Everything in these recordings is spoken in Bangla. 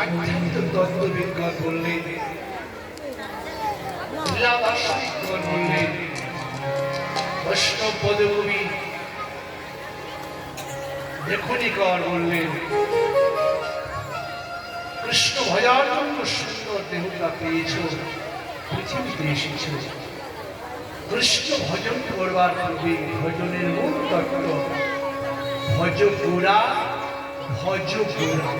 আধ্যাত্মিক তত্ত্ববিজ্ঞান বললেন, লীলাদার্শনিকগণ বললেন, বৈষ্ণব পদকবি লেখনীগণ বললেন, কৃষ্ণ ভজার জন্য সুন্দর দেহটা পেয়েছ, পৃথিবীতে এসেছ। কৃষ্ণ ভজন করবার পূর্বে ভজনের মূল তত্ত্ব ভজ গোরা, ভজ গোরা।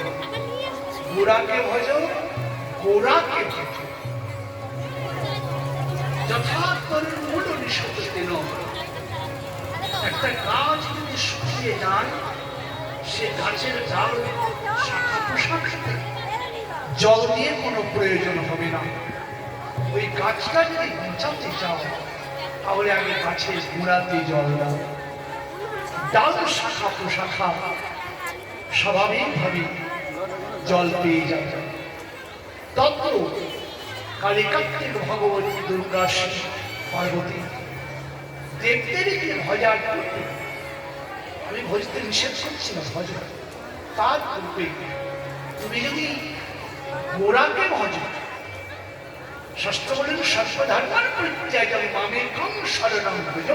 গোরাকে ভজ, গোরাকে ভজ। যথার্থের মূল নিষেধ দিল। একটা গাছ যদি শুকিয়ে যায়, সে গাছের ডাল শাখা প্রশাখাতে জল দিয়ে কোনো প্রয়োজন হবে না। ওই গাছটা যদি বাঁচাতে চাও, তাহলে আগে গাছের গোড়াতে জল দাও। ডাল শাখা প্রশাখা স্বাভাবিকভাবে জল পেয়ে যাবে। তত্ত্ব কালী কার্তিক ভগবতী দুর্গা শিব পার্বতী দেবদেবীকে ভজার করতে, আমি ভজতে নিষেধ করছি না, ভজ তার পূর্বে তুমি যদি গোড়াকে ভজ, শাস্ত্র বলেন সর্বধর্মার পরিত্যাজ্যং মামেকং শরণং ভজ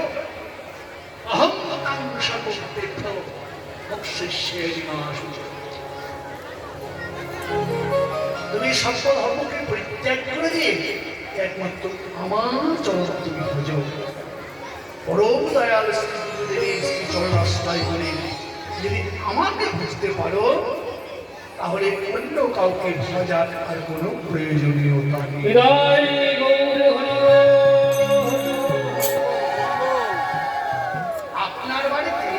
অহং তাং সর্বভূতেভ্য মোক্ষয়িষ্যামি মা শুচি। তুমি সর্বধর্মকে পরিত্যাগ করে দিয়ে একমাত্র আমার চরণ তুমি ভজ। পরম দয়াল শ্রী গুরুদেবের শ্রী চরণাশ্রয় করে যদি আমাকে বুঝতে পারো, তাহলে অন্য কাউকে ভজার আর কোনো প্রয়োজনীয়তা নেই। আপনার বাড়িতে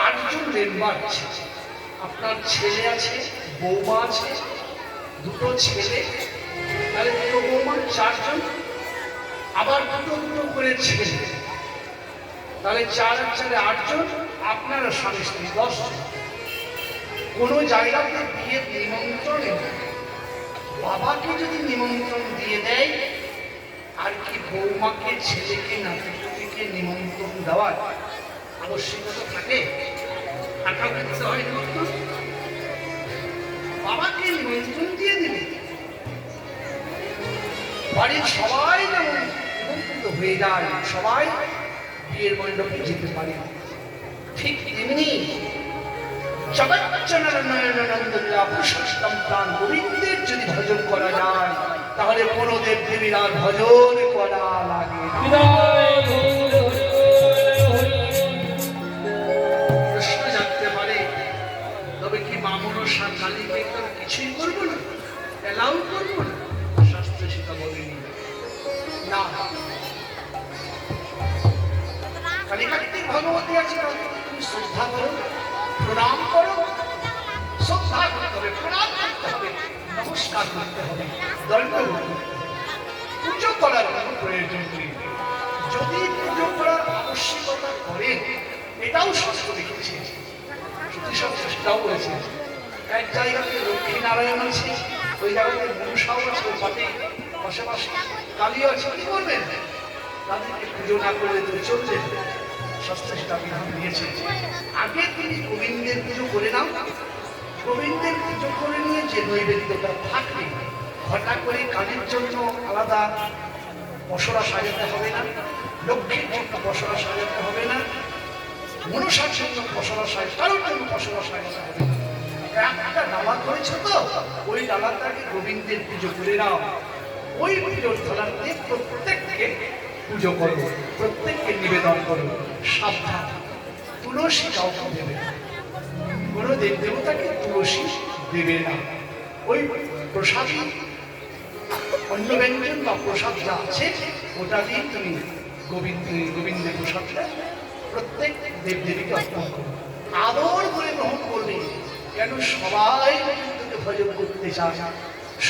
8 জন মেম্বার আছে। আপনার ছেলে আছে, বৌমা আছে, 2 ছেলে, তাহলে 2 বৌমা 4 জন, আবার 2 করে ছেলে, তাহলে 4 আর 4 8 জন। আপনারা স্বামী স্ত্রী 10 জন। কোন জায়গাতে বিয়ের নিমন্ত্রণে বাবাকে যদি নিমন্ত্রণ দিয়ে দেয়, আর কি বৌমাকে, ছেলেকে, নাতিকে নিমন্ত্রণ দেওয়ার আবশ্যকতা থাকে? টাকা দিতে হয় নিমন্ত্রণ, বাবাকে নিমন্ত্রণ দিয়ে দিলে বাড়ির সবাই যেমন নিমন্ত্রিত হয়ে যায়, সবাই বিয়ের মণ্ডপে যেতে পারে। ঠিক তেমনি গোবিন্দের যদি ভজন করা যায়, তাহলে কোনো দেব দেবীর আর ভজন করা লাগে না। প্রশ্ন জানতে পারে, তবে কি মামনসা কালীকে কিছুই করবো না, এলাউ করবো না? শাস্ত্রে সেটা বলেনি। না, কালী কার্তিক ভগবতী আছে, তুমি শ্রদ্ধা করো, প্রণাম করো। শ্রদ্ধা করতে হবে, প্রণাম করতে হবে, নমস্কার করতে হবে, দণ্ড পুজো করার কোনো প্রয়োজন নেই। যদি পুজো করার আবশ্যকতা করে, এটাও শাস্ত্র লিখেছে, সেটাও বলেছে। এক জায়গাতে লক্ষ্মী নারায়ণ আছে, ওই জায়গাতে মনসাও আছে, পাশাপাশি কালী আছে। কি করবেন? তাদেরকে পুজো না করলে তো চলবে। শাস্ত্রে সেটা বিধান দিয়েছে। আগে তুমি গোবিন্দের পুজো করে নাও। গোবিন্দের পুজো করে নিয়ে যে নৈবেদ্যটা থাকবে, ঘটা করে কালীর জন্য আলাদা পসরা সাজাতে হবে না, লক্ষ্মীর জন্য পসরা সাজাতে হবে না, মনসার জন্য পসরা সাজাতে, কারোর জন্য পসরা সাজাতে হবে না। একটা ডালা করেছ তো, ওই ডালাটাকে গোবিন্দের পুজো করে নাও। ওই পুজোর থালাতে প্রত্যেককে পুজো করো, প্রত্যেককে নিবেদন করো। সাবধান, তুলসী কাউকে দেবে না, কোনো দেব দেবতাকে তুলসী দেবে না। ওই প্রসাদী অন্য ব্যঞ্জন বা প্রসাদ যা আছে, ওটা দিয়ে তুমি গোবিন্দের প্রসাদটা প্রত্যেক দেব দেবীকে অর্পণ করো, আদর করে গ্রহণ করবে। কেন? সবাই গোবিন্দকে ভজন করতে চায়,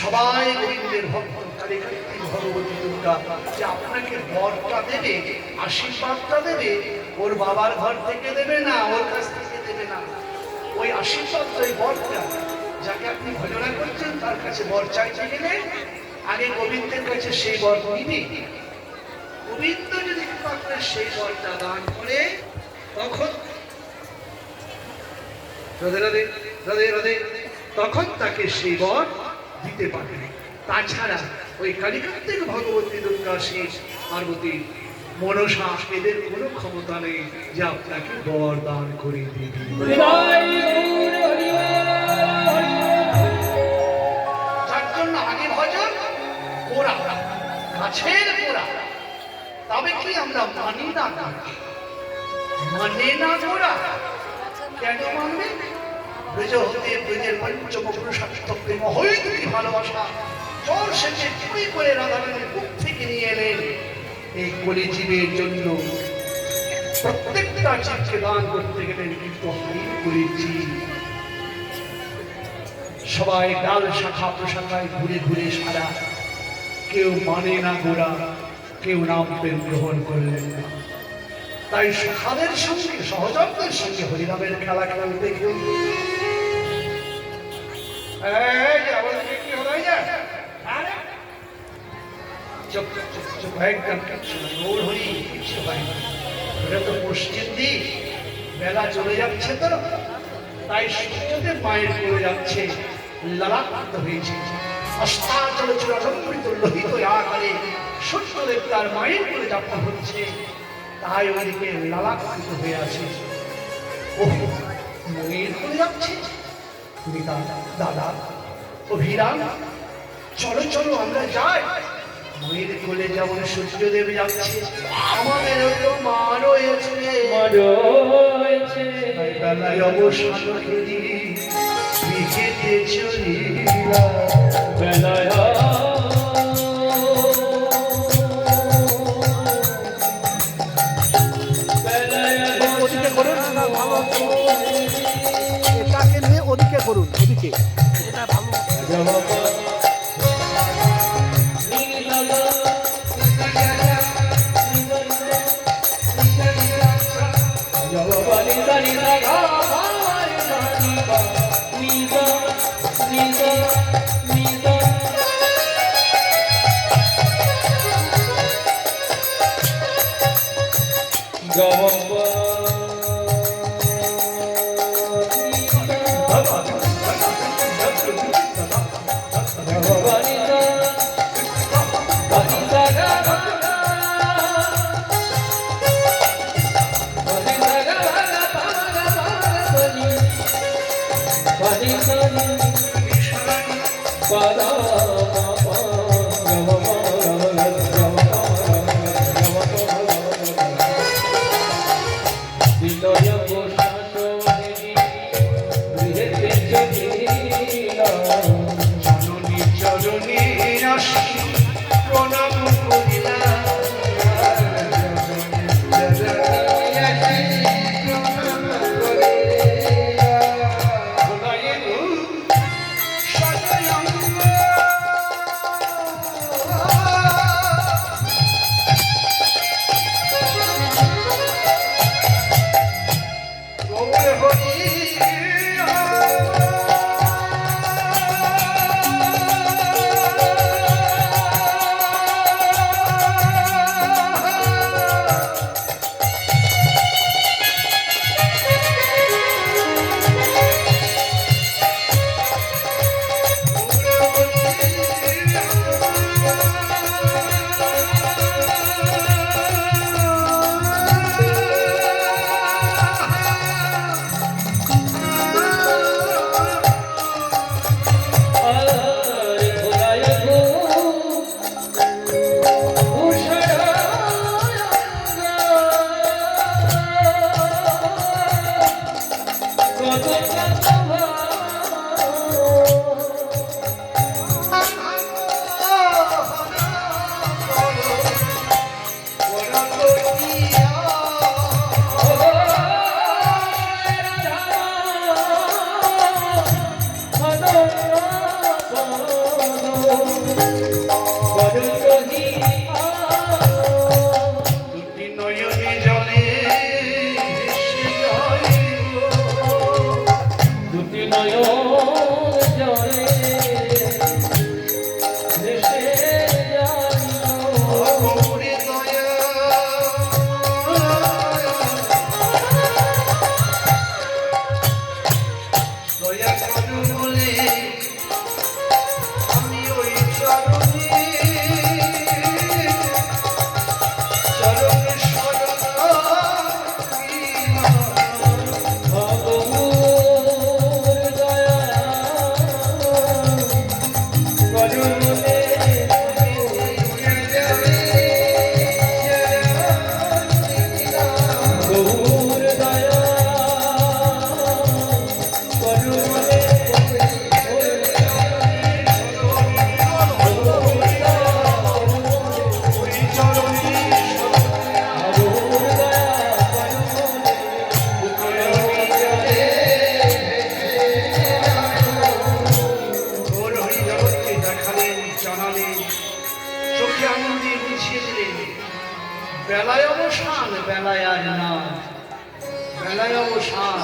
সবাই গোবিন্দের ভক্ত। কালী কার্তিক ভগবতী দুর্গা যে আপনাকে বরটা দেবে, আশীর্বাদটা দেবে, ওর বাবার ঘর থেকে দেবে না, ওর কাছ থেকে দেবে না। ওই আশীর্বাদ, ওই বরটা যাকে আপনি ভজনা করছেন, তার কাছে বর চাইতে গেলে আগে গোবিন্দের কাছে সেই বর নিবি। গোবিন্দ যদি কৃপা করে সেই বরটা দান করে, তখন রাধে রাধে রাধে রাধে, তখন তাকে সেই বর দিতে পারবে। তাছাড়া ওই কালিকান্তিক ভগবতী দুর্গা শেষ পার্বতী মনসা এদের কোনো ক্ষমতা নেই যে আপনাকে বর দান করে দেবে। যার জন্য আগে ভজন গোড়া, গাছের গোড়া। তবে কি আমরা মানি না? মানে না গোড়া কেন মানবে? ব্রজ হতে ব্রজের পঞ্চম পুরুষার্থ প্রেম হইতুকি ভালোবাসা জল সেচে চুরি করে রাধারানীর বুক থেকে নিয়ে এলেন এই কলিজীবের জন্য। প্রত্যেকটা জীবকে দান করতে গেলেন কিন্তু হারিয়ে করেছি। সবাই ডাল শাখা প্রশাখায় ঘুরে ঘুরে সারা, কেউ মানে না গোড়া, কেউ নাম প্রেম গ্রহণ করলেন না। তাই সখাদের সঙ্গে সহযোগদের সঙ্গে হরিনামের খেলা খেলতে কেউ পশ্চিম দিক বেলা চলে যাচ্ছে তো, তাই সূর্যদেব মায়ের পড়ে যাচ্ছে, লালাক্রান্ত হয়েছে। অষ্টাচল চূড়ালম্বিত লোহিত আকারে সূর্যদেব তার মায়ের পড়ে যাপন হচ্ছে, তাই ওইদিকে লালাকৃত হয়ে আছে। ও মনের পড়ে যাচ্ছে। তুমি দাদা অভিরাম, চলো চলো আমরা যাই। মনের কোলে যেমন সূর্যদেব যাচ্ছে, আমাদের মা রয়েছে, বেলায় অবসান করি বিকেতে চলিলা বেলায়। এটাকে নিয়ে ওদিকে করুন, ওদিকে এটা ভালো। বেলায় অবসান, বেলায় আর না, বেলায় অবসান।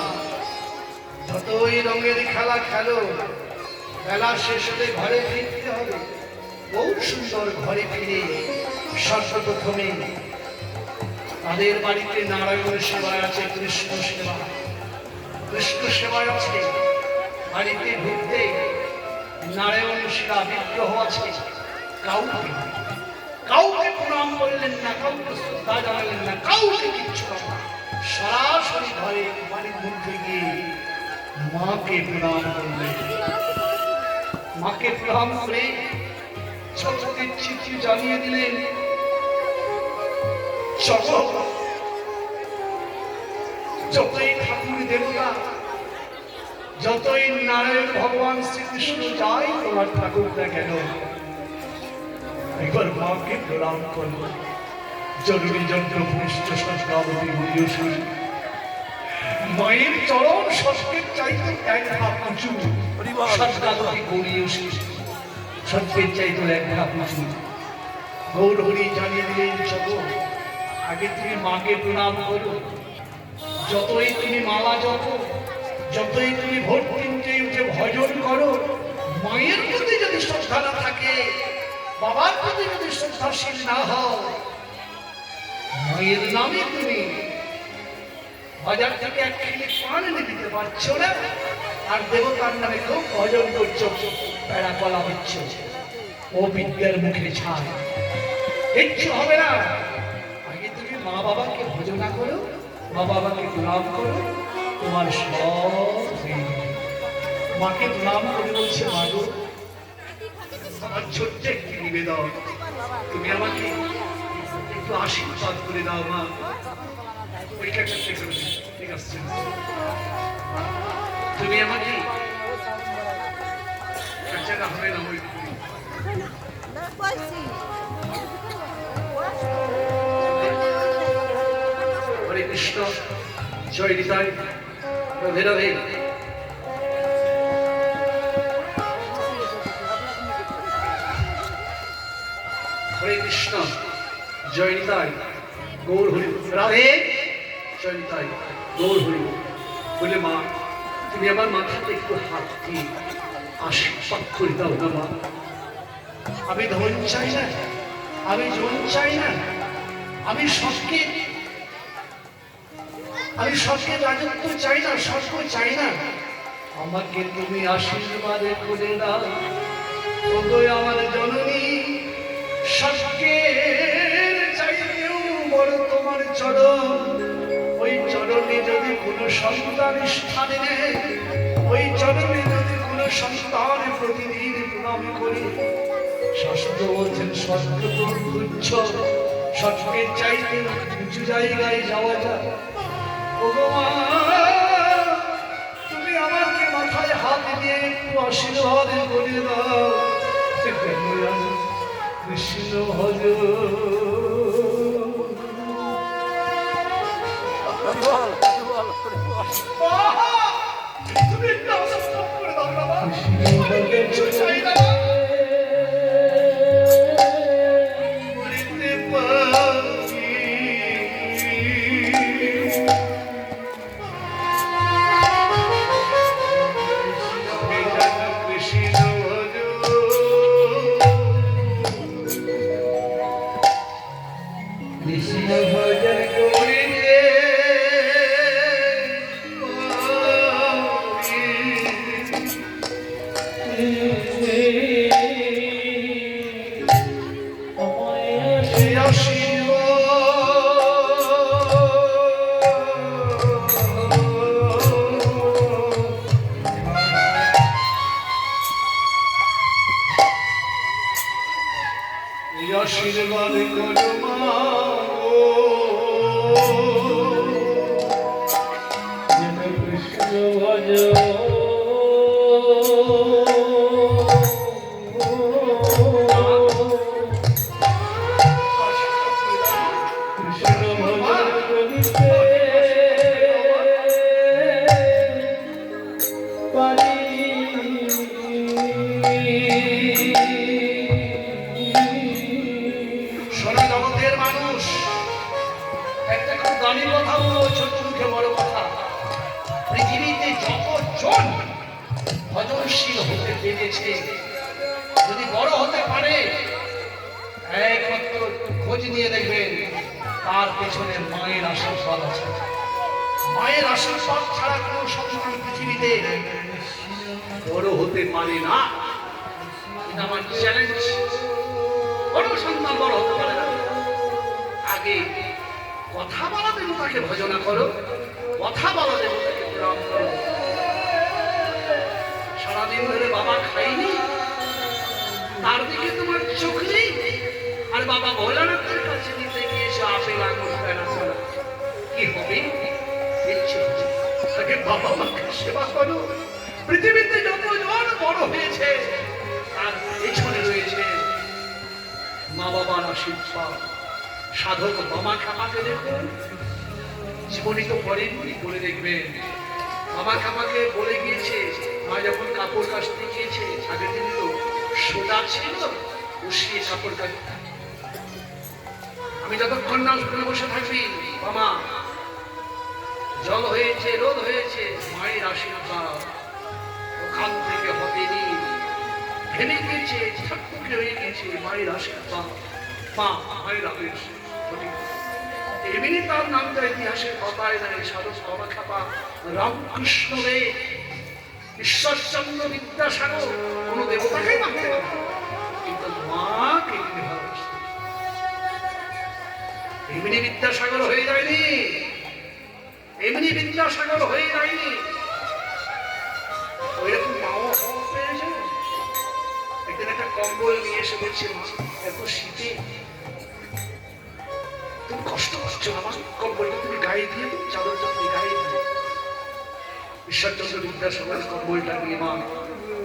যতই রঙের খেলা খেলো, বেলা শেষ হলে ঘরে ফিরতে হবে। বহু সুন্দর ঘরে ফিরে সর্বপ্রথমে তাদের বাড়িতে নারায়ণ সেবায় আছে, কৃষ্ণ সেবা, কৃষ্ণ সেবায় আছে। বাড়িতে ঢুকতে নারায়ণ সেবা বিগ্রহ আছে, কাউকে কাউকে প্রণাম করলেন না, কাউকে শ্রদ্ধা জানালেন না, কাউকে কিচ্ছু না, সরাসরি ঘরে বাড়ির মধ্যে গিয়ে মাকে প্রণাম করলেন। মাকে প্রণাম করে ছোটদের চিঠি জানিয়ে দিলেন, যতই ঠাকুর দেবতা, যতই নারায়ণ ভগবান শ্রীকৃষ্ণ যাই তোমার ঠাকুর না কেন, একবার মাকে প্রণাম করল। জরুরি যন্ত্র ভূমিষ্ঠ সংস্কারবতী গুরুশরী মায়ের চরম সস্যের চাইতে এক ধাপ উঁচু, সংস্কারবতী গৌরীশরী সত্যের চাইতে এক ধাপ উঁচু। গৌর হরি জানিয়ে দিলেন, চলো আগে তুমি মাকে প্রণাম করো। যতই তুমি মালা জপো, যতই তুমি ভোর তিনটে উঠে ভজন করো, মায়ের প্রতি যদি শ্রদ্ধা না থাকে, বাবার প্রতি যদি শ্রদ্ধাশীল না হও, মায়ের নামে তুমি বাজার থেকে এক খেলে পান এনে দিতে পারছো না, আর দেবতার নামে খুব ভজন করছো, প্যাড়া কলা দিচ্ছ, ও বিদ্যার মুখে ছাড়, কিচ্ছু হবে না। আগে তুমি মা বাবাকে ভজনা করো, মা বাবাকে প্রণাম করো, তোমার সব হয়ে যাবে। মাকে প্রণাম করে বলছে, মা গো, আমার ছোট্ট একটি নিবেদন, তুমি আমাকে একটু আশীর্বাদ করে দাও মা। ওইটা ঠিক আছে, তুমি আমাকে কাছাকা হবে না, ওই হরে কৃষ্ণ, জয় নিতাই, রাধে রাধে। হরে কৃষ্ণ, জয় নিতাই, গৌর হরি, রাধে, জয় নিতাই, গৌর হরি। বলে, মা তুমি আমার মাথাতে একটু হাত দিয়ে আশীর্বাদ করে দাও না মা। আমি ধন চাই না, আমি জন চাই না, আমি সবকে রাজত্ব চাই না, স্বর্গ চাই না, আমাকে তুমি আশীর্বাদ করে দাও। ওগো আমার জননী, সবকের চাইতেও বড় তোমার চরণ। ওই চরণে যদি কোনো সন্তান স্থানে নেয়, ওই চরণে যদি কোনো সন্তান প্রতিদিন প্রণাম করি, শাস্ত্র বলছেন স্বর্গ তো তুচ্ছ, স্বর্গের চাইতে উঁচু জায়গায় যাওয়া যায়। ওগো মা, তুমি আমাকে মাথায় হাত দিয়ে একটু আশীর্বাদ করে দাও। কৃষ্ণ ভজ, তুমি একটু আশীর্বাদ করে দাও বাবা, আমি কিচ্ছু চাই না। আশীর্বাদ করো মা, দামি কথা বলো, ছোট মুখে বড় কথা। পৃথিবীতে যতজন ভজনশীল হতে পেরেছে, যদি বড় হতে পারে, একমাত্র খোঁজ নিয়ে দেখবেন তার পেছনে মায়ের আশীর্বাদ আছে। মায়ের আশীর্বাদ ছাড়া কোনো সন্তান পৃথিবীতে বড় হতে পারে না। এটা আমার চ্যালেঞ্জ। কোনো সন্তান বড় হতে পারে না। আগে কথা বলা দেবতাকে ভজনা করো, কথা বলা দেবতাকে প্রণাম করো। সারাদিন ধরে বাবা খাইনি, তার দিকে তোমার চোখ নেই, আর বাবা ভোলানাথের কাছে নিতে গিয়েছে আপেল আঙুর ফেনা ছাড়া, কি হবে? ইচ্ছে হচ্ছে তাকে বাবা মাকে সেবা করো। পৃথিবীতে যতজন বড় হয়েছে তার পেছনে রয়েছে মা বাবার আশীর্বাদ। সাধক মামা খামাকে দেখুন, জীবনী তো পড়েননি, বলে দেখবেন মামা খামাকে বলে গিয়েছে, মা যখন কাপড় কাচতে গিয়েছে, আগের দিন তো সোজা ছিল, বসিয়ে কাপড় কাচতে, আমি যতক্ষণ না শুনে বসে থাকি, মামা জল হয়েছে, রোদ হয়েছে, মায়ের আশীর্বাদ ওখান থেকে হবেনি, ভেঙে গিয়েছে, ঠাকুরকে হয়ে গিয়েছে, মায়ের আশীর্বাদ। মা মায়ের আশীর্বাদ এমনি তার নামটা ইতিহাসের পাতায় নাই। সাধক বাবা খাপা রামকৃষ্ণ রে, ঈশ্বরচন্দ্র বিদ্যাসাগর কোন দেবতাকেই মানতে পারে, কিন্তু মাকে ভালোবাসত। এমনি বিদ্যাসাগর হয়ে যায়নি, এমনি বিদ্যাসাগর হয়ে যায়নি, ওইরকম মাও পেয়েছে। একদিন একটা কম্বল নিয়ে এসে বলছে, এত শীতে তুমি কষ্ট করছো, আমার কম্বলটা তুমি গায়ে দিয়ে দিও, চাদরটা তুমি গায়ে দিয়ে। ঈশ্বরচন্দ্র বিদ্যাসাগর কম্বলটা নিয়ে মা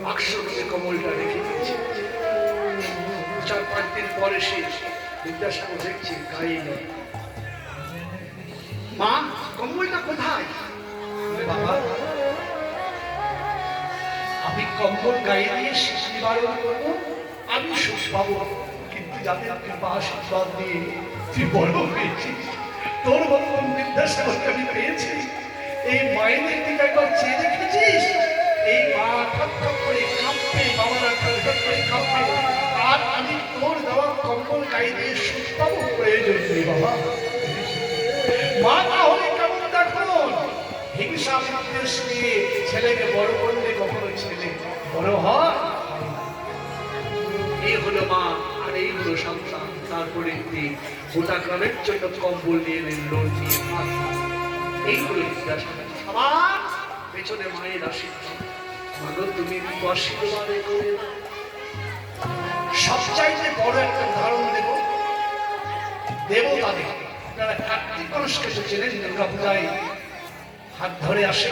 বাক্স রূপে কম্বলটা রেখে দিয়েছে। 4-5 দিন পরে সে বিদ্যাসাগর দেখছে গায়ে নেই। মা কম্বলটা কোথায়? বাবা আমি কম্বল গায়ে দিয়ে শিশি বারণ করবো, আমি সুখ পাবো, কিন্তু যাতে আপনি আশীর্বাদ দিয়ে তুই বড় হয়েছিস, তোর মতন বিদ্যাসাগরকে আমি পেয়েছি। এই মায়ের দিকে একবার চেয়ে দেখেছিস? এই মা ঠক ঠক করে কাঁপবে, বাবারা ঠক ঠক করে কাঁপবে, আর আমি তোর দেওয়া কম্বল গায়ে দিয়ে সুখ পাবো? প্রয়োজন নেই বাবা। মা তাহলে কেমন দেখুন, হিংসা বিদ্বেষ নিয়ে ছেলেকে বড় করলে কখনো ছেলে বড় হয়? এই হলো মা, আর এই হলো সন্তান। তারপরে গোটা গ্রামের জন্য কম্বল নিয়ে এলেন, লোন নিয়ে। এই হলো সবার পেছনে মায়ের আশীর্বাদ। মাগো তুমি আশীর্বাদে করে। সবচাইতে বড় একটা উদাহরণ দেব দেবতাদের। আপনারা কার্তিক গণেশকে চেনেন, দুর্গা পূজায় হাত ধরে আসে।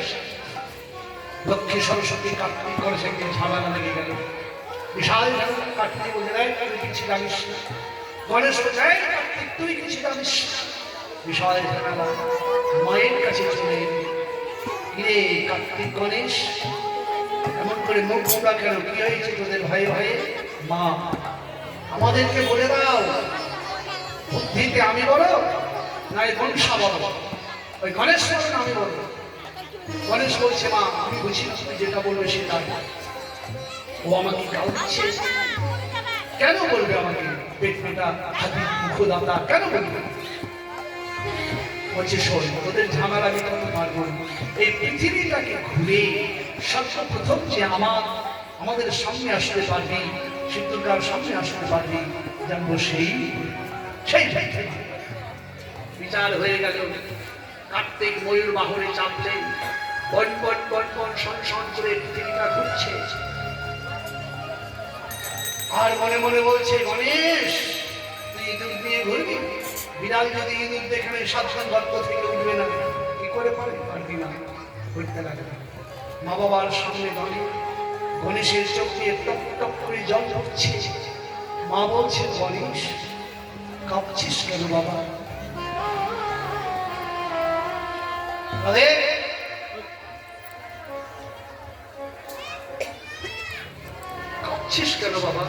লক্ষ্মী সরস্বতী কার্তিক গণেশের ঝামেলা লেগে গেল, বিশাল কার্তিক বলে দেয় তুই কিছু জানিস না, গণেশ বোঝায় কার্তিক তুই কিছু জানিস না, বিশাল ঝামেলা। মায়ের কাছে চলে এলে, কিরে কার্তিক গণেশ এমন করে মুখ গোমরা কেন, কি হয়েছে তোদের ভাই ভাই? মা আমাদেরকে বলে দাও, বুদ্ধিতে আমি বলো না গণেশা বলো? ওই গণেশ বলো না আমি বলবো? গণেশ বলছে, মা আমি বুঝি তুমি যেটা বলবে সেটা। ও আমাকে গাল দিচ্ছে, কেন বলবে আমাকে? পেট ফেটা, হাতি মুখদাতা, কেন বলবে? বলছে শোন, তোদের ঝামেলা আমি করতে পারবো না। এই পৃথিবীটাকে ঘুরে সর্বপ্রথম যে আমাদের সামনে আসতে পারবি, সিদ্ধুকার সামনে আসতে পারবি, জানবো সেই বিচার হয়ে গেল। কার্তিক ময়ূর বাহনে চাপলেন, বন বন বন বন সন করে পৃথিবীটা ঘুরছে, আর মনে মনে বলছে, গণেশ তুই ইঁদুর নিয়ে ঘুরবি? বিড়াল যদি ইঁদুর দেখে সাবধান গর্ত থেকে উঠবে না, কি করে পারবি না, ঘুরতে লাগবে। মা বাবার সামনে দাঁড়িয়ে গণেশের চোখ দিয়ে টপ টপ করে জল ঝরছে। মা বলছে, গণেশ কাঁপছিস কেন বাবা? কাঁপছিস কেন বাবা?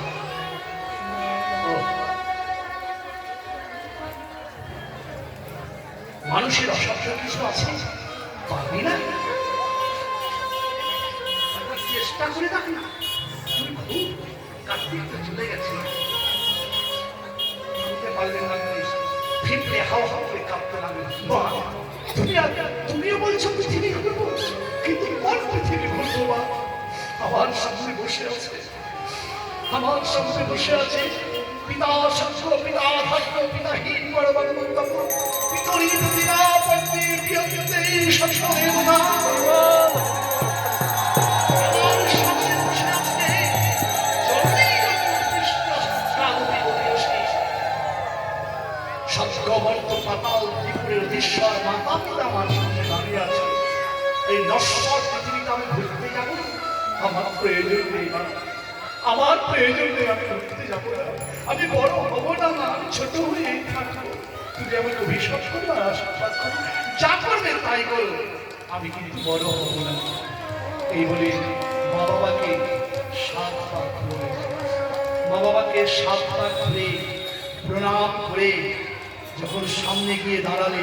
মানুষের অসাধ্য কিছু আছে, পারবি না? একবার চেষ্টা করে দেখ না। তুই খুব কার্তিক তো চলে গেছে, শুনতে পারলেন না, ফিরলে হাও হাও করে কাঁপতে লাগলেন। তুমিও বলছো পৃথিবী ঘুরবো, কিন্তু কোন পৃথিবী ঘুরবো? মা আমার সামনে বসে আছে, আমার সামনে বসে আছে পিতা সত্য, পিতা ভাগ্য, পিতাহীন বড় বন্ধুত্ব, পিতরি পিতা পত্নী প্রিয়তে সৎসদেব না। আমার সামনে বসে আছে সৎগবর্ত পাতাল ত্রিপুরের অধীশ্বর মাতা পিতা আমার সামনে দাঁড়িয়ে আছে। এই নশ্বর পৃথিবীতে আমি ঘুরতে যাবো, আমার প্রয়োজন নেই, আমার প্রয়োজন নেই, আমি ঘুরতে যাবো না, আমি বড় হবো না, আমি ছোট হয়ে থাকবো। তুমি আমাকে অভিশাপ করো আর আশীর্বাদ করো, যা করবে তাই করো, আমি কিন্তু বড় হবো না। এই বলে মা বাবাকে 7 পা ধরে, মা বাবাকে 7 পা ধরে প্রণাম করে যখন সামনে গিয়ে দাঁড়ালে,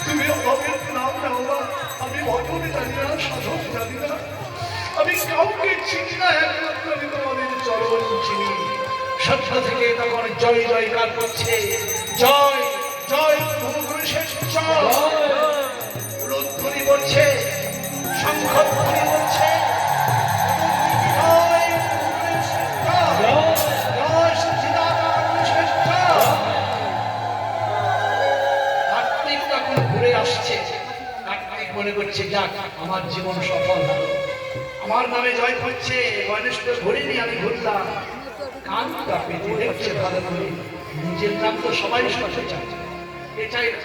তুমি আমাকে নাম দাও না, আমি ভগবানের জানি না, সাধক জানি না, আমি কাউকে চিনি না, একমাত্র আমি তোমাদের চরণ চিনি। সত্তা থেকে তখন জয় জয়কার করছে, জয় জয় গুরুশেষ জয়, উলুধ্বনি বলছে, শঙ্খধ্বনি বলছে, জয় গুরুশেষ জয়, জয় সচিদানন্দ গুরুশেষ জয়। কার্তিক তখন ঘুরে আসছে, কার্তিক মনে করছে যাক আমার জীবন সফল হলো, আমার নামে জয় করছে, গণেশ তো ঘুরিনি, আমি ঘুরলাম। কানটা পেতে দেখছে ভালো করে, নিজের নাম তো সবাই শুনতে চায়, এ চাই না।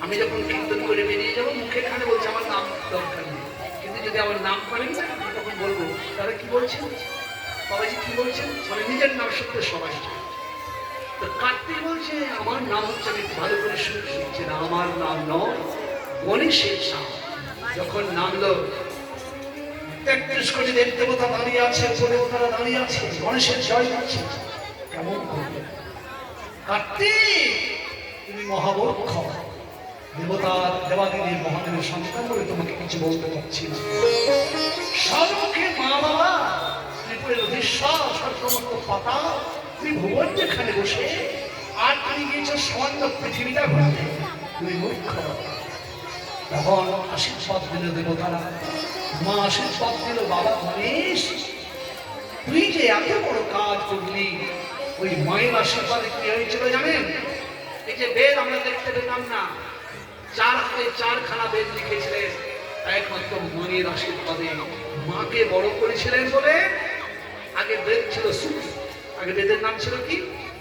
আমি যখন কীর্তন করে বেরিয়ে যাবো, মুখে খানে বলছে আমার নাম দরকার নেই, কিন্তু যদি আমার নাম করেন তখন বলবো তারা কি বলছেন, বাবাজি কি বলছেন, মানে নিজের নাম শুনতে সবাই চায়। তো কার্তিক বলছে আমার নাম হচ্ছে, আমি ভালো করে শুনছি না, আমার নাম নয় গণেশের নাম। যখন নামলো 33 কোটি দেব দেবতা দাঁড়িয়ে আছে, দেবতারা দাঁড়িয়ে আছে, গণেশের জয় করছে। কেমন করবে কার্তিক, তুমি মহামূর্খ, দেবতা দেবাদিনীর মহাদেবের সন্তান বলে তোমাকে কিছু বলতে পারছি না। সর্বকে মা বাবা ত্রিপুরের অধীশ্বর সর্বমত পাতা, তুমি ভুবন যেখানে বসে, আর তুমি গিয়েছো সামান্য পৃথিবীটা ঘুরতে, তুমি মূর্খ। তখন আশীর্বাদ দিল দেবতারা, মা আশীর্বাদ দিল, বাবা গণেশ তুই যে এত বড় কাজ করলি, ওই মায়ের আশীর্বাদে কি হয়েছিল জানেন? এই যে বেদ আমরা দেখতে পেতাম না, 4 হাতে 4খানা বেদ লিখেছিলেন, একমাত্র মায়ের আশীর্বাদে। মাকে বড় করেছিলেন বলে আগে বেদ ছিল শ্রুতি, আগে বেদের নাম ছিল কি,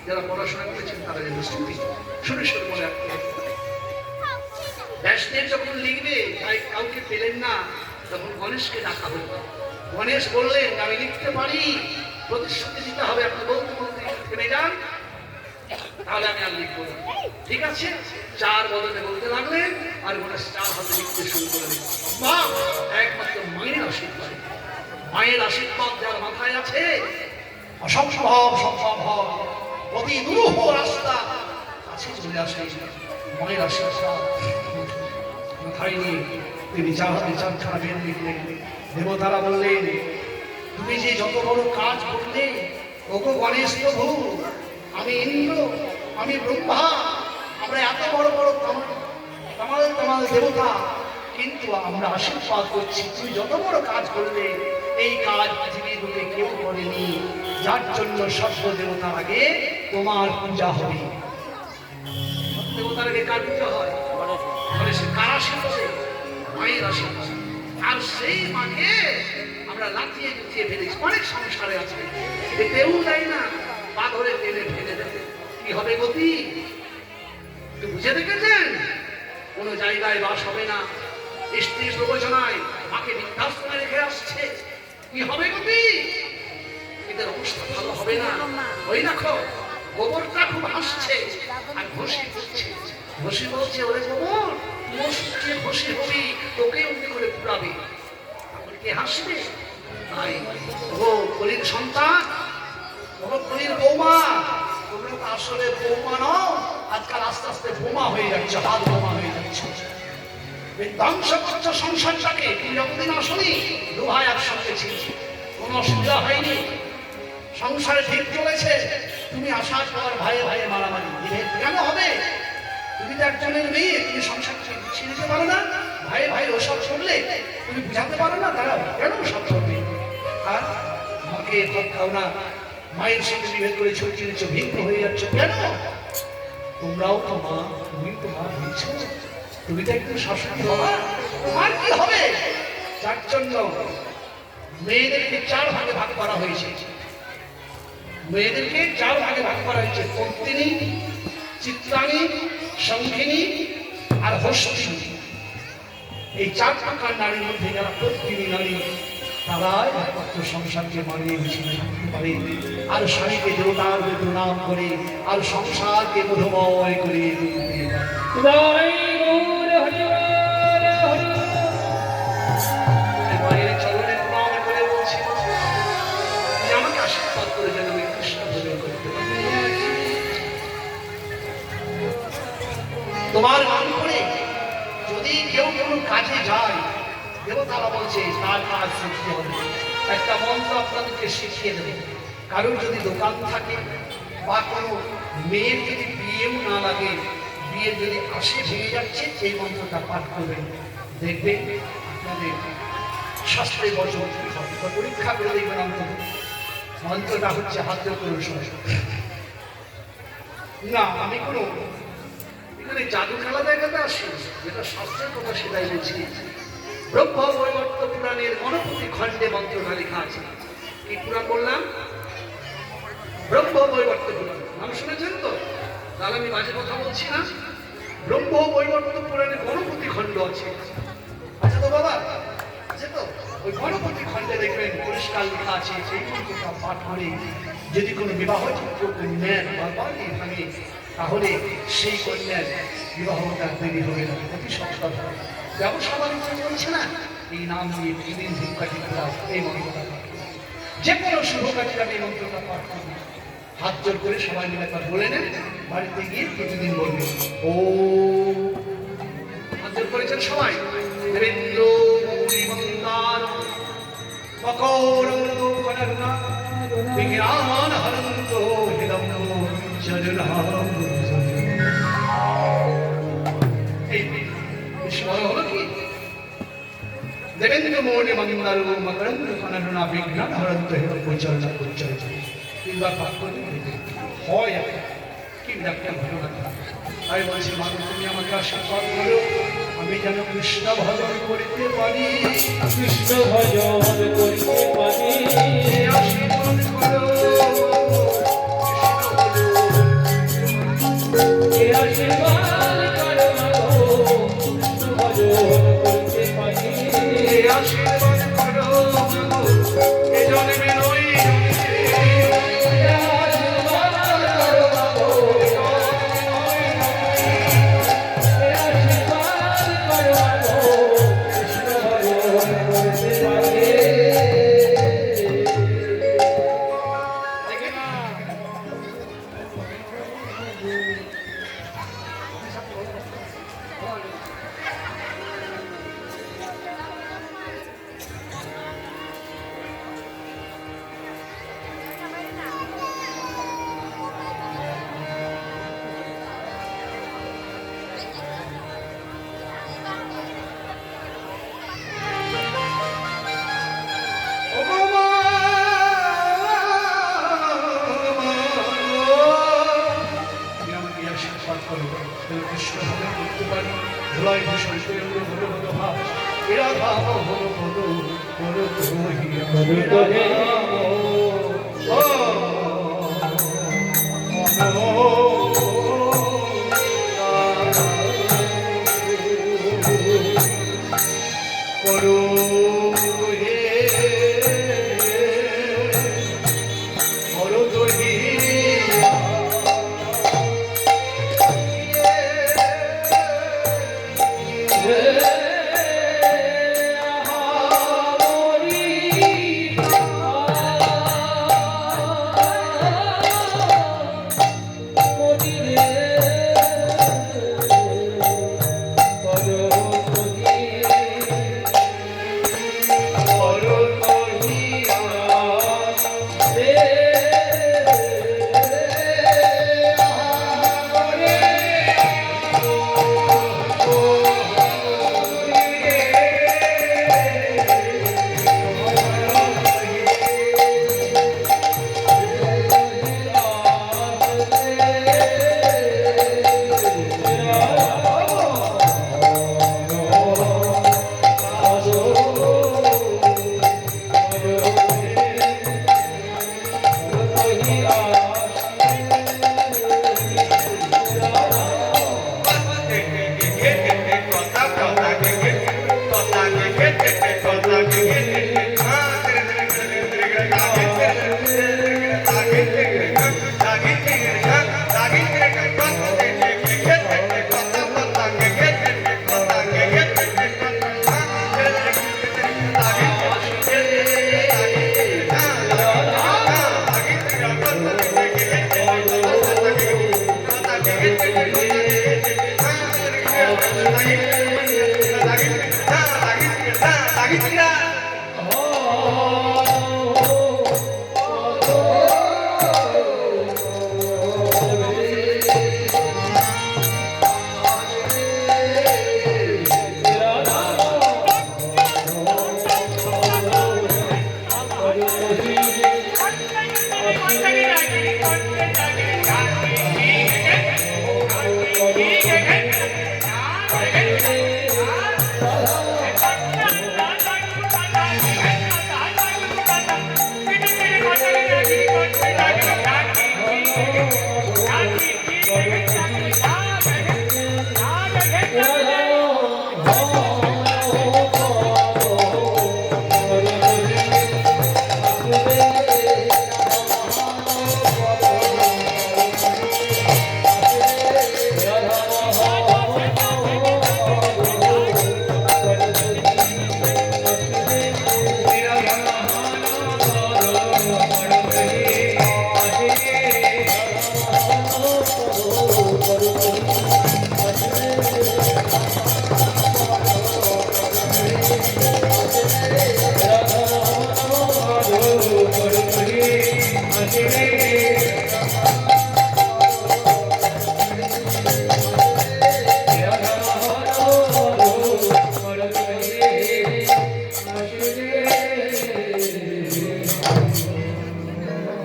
যারা পড়াশোনা করেছেন তারা যেন শ্রুতি, শুনে শুনে মনে রাখতে। ব্যাসদেব যখন লিখবে তাই কাউকে পেলেন না, তখন গণেশকে ডাকা হলো। গণেশ বললেন আমি লিখতে পারি, প্রতিশ্রুতি দিতে হবে, আপনি বলতে বলতে থেমে যান, তাহলে আমি আর লিখবো না। ঠিক আছে, 4 বদলে বলতে লাগলেন, আর গণেশ 4 হাতে লিখতে শুরু করলেন। মা একমাত্র মায়ের আশীর্বাদ, মায়ের আশীর্বাদ যার মাথায় আছে, অসম্ভব সম্ভব হয়, অতি দুরূহ রাস্তা কাছে চলে আসে। মায়ের আশীর্বাদ মাথায় নিয়ে তিনি 4 হাতে 4খানা বেদ লিখলেন। দেবতারা বললেন তুমি যে যত বড় কাজ করলে, ওগো গণেশ প্রভু, আমি ইন্দ্র, আমি ব্রহ্মা, আমরা এত বড় বড় তামাল দেবতা, কিন্তু আমরা আশীর্বাদ করছি তুমি যত বড় কাজ করলে, এই কাজ পৃথিবীর বুকে কেউ করেনি, যার জন্য সর্ব দেবতার আগে তোমার পূজা হবে। দেবতার আগে কার পূজা হয়? গণেশের। কার আশীর্বাদ? মায়ের আশীর্বাদ। আর সেই মাকে আমরা লাথিয়ে গুছিয়ে ফেলেছি, অনেক সংসারে আছে, এতেও যাই না, পা ধরে টেনে ফেলে দেবে, কি হবে গতি? বুঝে দেখেছেন? কোনো জায়গায় বাস হবে না, স্ত্রীর প্রবচনায় মাকে বৃদ্ধাশ্রমে রেখে আসছে, কি হবে গতি? এদের অবস্থা ভালো হবে না। ওই দেখো গোবরটা খুব হাসছে, আর ঘষি করছে, ঘষি বলছে ওরে গোবর তুই ঘষি হবি, তোকে উন্নি করে পুরাবে, কে হাসবে? তাই ও কলির সন্তান, কলির বৌমা, তোমরা তো আসলে বৌমা নও, আজকাল আস্তে আস্তে বোমা হয়ে যাচ্ছে, হাত বোমা হয়ে যাচ্ছে। ধ্বংস করছো সংসারটাকে। তুমি যতদিন আসনি দু ভাই একসঙ্গে ছিল, কোনো অসুবিধা হয়নি, সংসারে ঠিক চলেছে। তুমি আসার পর ভাইয়ে ভাইয়ে মারামারি কেন হবে? তুমি তো একজনের মেয়ে, তুমি সংসার ছিঁড়ে দিতে পারো না? ভাই ভাই ওসব শুনলে তুমি বুঝাতে পারো না তারা কেন সব করবে? আর মাকে খাও না, মায়ের সঙ্গে বিভেদ করে চলছে, ভিন্ন হয়ে যাচ্ছ কেন? তোমরাও তো মা, তুমি তো মা হয়েছ, তুমি তো একটু শাশুড়ি বাবা, তোমার কি হবে? যার জন্য মেয়েদেরকে 4 ভাগে ভাগ করা হয়েছে। মেয়েদেরকে 4 ভাগে ভাগ করা হয়েছে: কর্তিনী, চিত্রাণী, শঙ্খিনী আর হস্তিনী। এই 4 প্রকার নারীর মধ্যে যারা কর্তিনী নারী, তারাই একমাত্র সংসারকে মানিয়ে মিশিয়ে থাকতে পারে, আর স্বামীকে দেবতার নাম করে, আর সংসারকে মধুময় করে তুলতে পারে। মায়ের চরণে প্রণাম করে বলছি, তুমি আমাকে আশীর্বাদ করে যেন আমি কৃষ্ণ ভজন করতে পারি। তোমার নাম করে যদি কেউ কোনো কাজে যায়, দেবতারা বলছে তার কাজ শিখতে হবে। একটা মন্ত্র আপনাদেরকে শিখিয়ে দেবে। কারোর যদি দোকান থাকে বা কোনো মেয়ের যদি বিয়েও না লাগে, বিয়ে যদি আসে ভেঙে যাচ্ছে, এই মন্ত্রটা পাঠ করবেন, দেখবেন আপনাদের শাস্ত্রে বচন পরীক্ষা করে দেখবেন। অন্তত মন্ত্রটা হচ্ছে হাত করুন না, আমি কোনো এখানে জাদু খেলা দেখাতে আসি, যেটা শাস্ত্রের কথা সেটাই বলছি। ব্রহ্ম বৈবর্ত পুরাণের গণপতি খণ্ডে মন্ত্রটা লেখা আছে। কি পুরাণ বললাম? ব্রহ্ম বৈবর্ত পুরাণ, নাম শুনেছেন তো? তাহলে আমি মাঝে কথা বলছি না। ব্রহ্ম বৈবর্ত পুরাণের গণপতি খণ্ড আছে, আচ্ছা তো বাবা? আছে তো? ওই গণপতি খণ্ডে দেখবেন পরিষ্কার লেখা আছে, সেই মন্ত্রটা পাঠ করে যদি কোনো বিবাহযোগ্য কন্যার বারবারই ভাঙে, তাহলে সেই কন্যার বিবাহটা দেরি হবে না, অতি সপ্তাহ হবে। ব্যবসা বাণিজ্য চলছে না, এই নাম দিয়ে প্রতিদিন ধূপকাঠি করা, এই মন্ত্রটা পাঠ করবে। যে কোনো শুভ কাজে এই মন্ত্রটা পাঠ করবে। হাত জোর করে সবাই মিলে তা বলে নেন, বাড়িতে গিয়ে প্রতিদিন বলবে ও। হাত জোর করেছেন সবাই। দেবেন্দ্র মন্দার মকরন্দ কনরনা বিজ্ঞান হরন্ত হিরম্য চরণাম। এই বিষয় হলো কি? দেবেন্দ্র মৌর্য মন্দার মকরন্দ কনরনা বিজ্ঞান হরন্ত হিরম্য চরণা উচ্চারিত। 3 বার পাঠ করলে হয় কি একটা ভালো লাগে। আমি বলছি মা, তুমি আমাকে আশীর্বাদ করো, আমি যেন কৃষ্ণ ভজন করতে পারি, কৃষ্ণ ভজন করতে পারি। আশীর্বাদ করো, আশীর্বাদ করো, কৃষ্ণ ভজন করতে পারি। আশীর্বাদ করো, এ জন্মে নই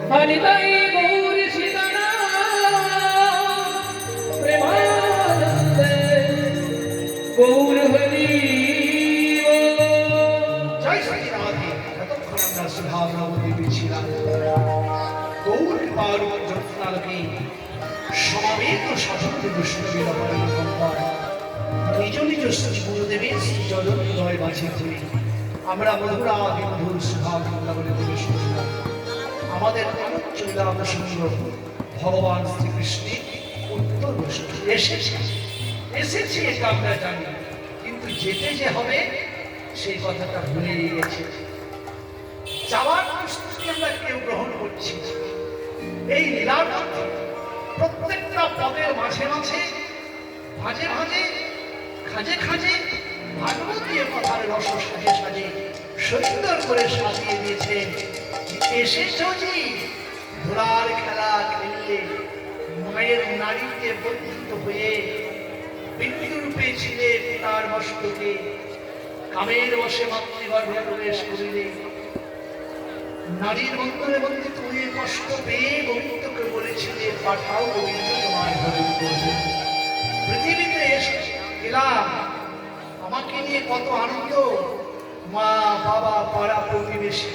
হরিতাই গৌর সীতানা প্রেমানন্দে গৌর হরি জয় শ্রী রাধে। এতক্ষণ আমরা সুধাবনবতী ছিলাম গৌর পার্বণ যত্নালকে সমাবেত সশক্ত বৈষ্ণবীর অবলম্বন নিজ নিজ শ্রী গুরুদেবের শ্রী জগৎদয় বাছে ধরে আমরা মধুরা মধুর সুধাবৃন্দাবনে প্রবেশ করলাম। আমাদের চলিলাম সঙ্গ ভগবান শ্রীকৃষ্ণের উত্তর বৈষ্ণব এসেছে এটা আমরা জানি, কিন্তু যেতে যে হবে সেই কথাটা ভুলে গেছে। যাওয়ার প্রস্তুতি আমরা কেউ গ্রহণ করছি। এই লীলার মধ্যে প্রত্যেকটা পদের মাঝে মাঝে ভাজে ভাজে খাজে খাজে ভাগবতীয় কথার রস সাজে সাজে সুন্দর করে সাজিয়ে দিয়েছেন। এসেছো জি ঘোড়ার খেলা খেললে মায়ের নারীকে বঞ্চিত হয়ে বিন্দুরূপে ছিলে পিতার মস্তকে কামের বসে মাতৃগর্ভে প্রবেশ করিলে নারীর বন্ধনে বন্ধিত হয়ে কষ্ট পেয়ে গোবিন্দকে বলেছিলে পাঠাও গোবিন্দ তোমার ভজন করবে। পৃথিবীতে এসে গেলাম, আমাকে নিয়ে কত আনন্দ, মা বাবা পাড়া প্রতিবেশী।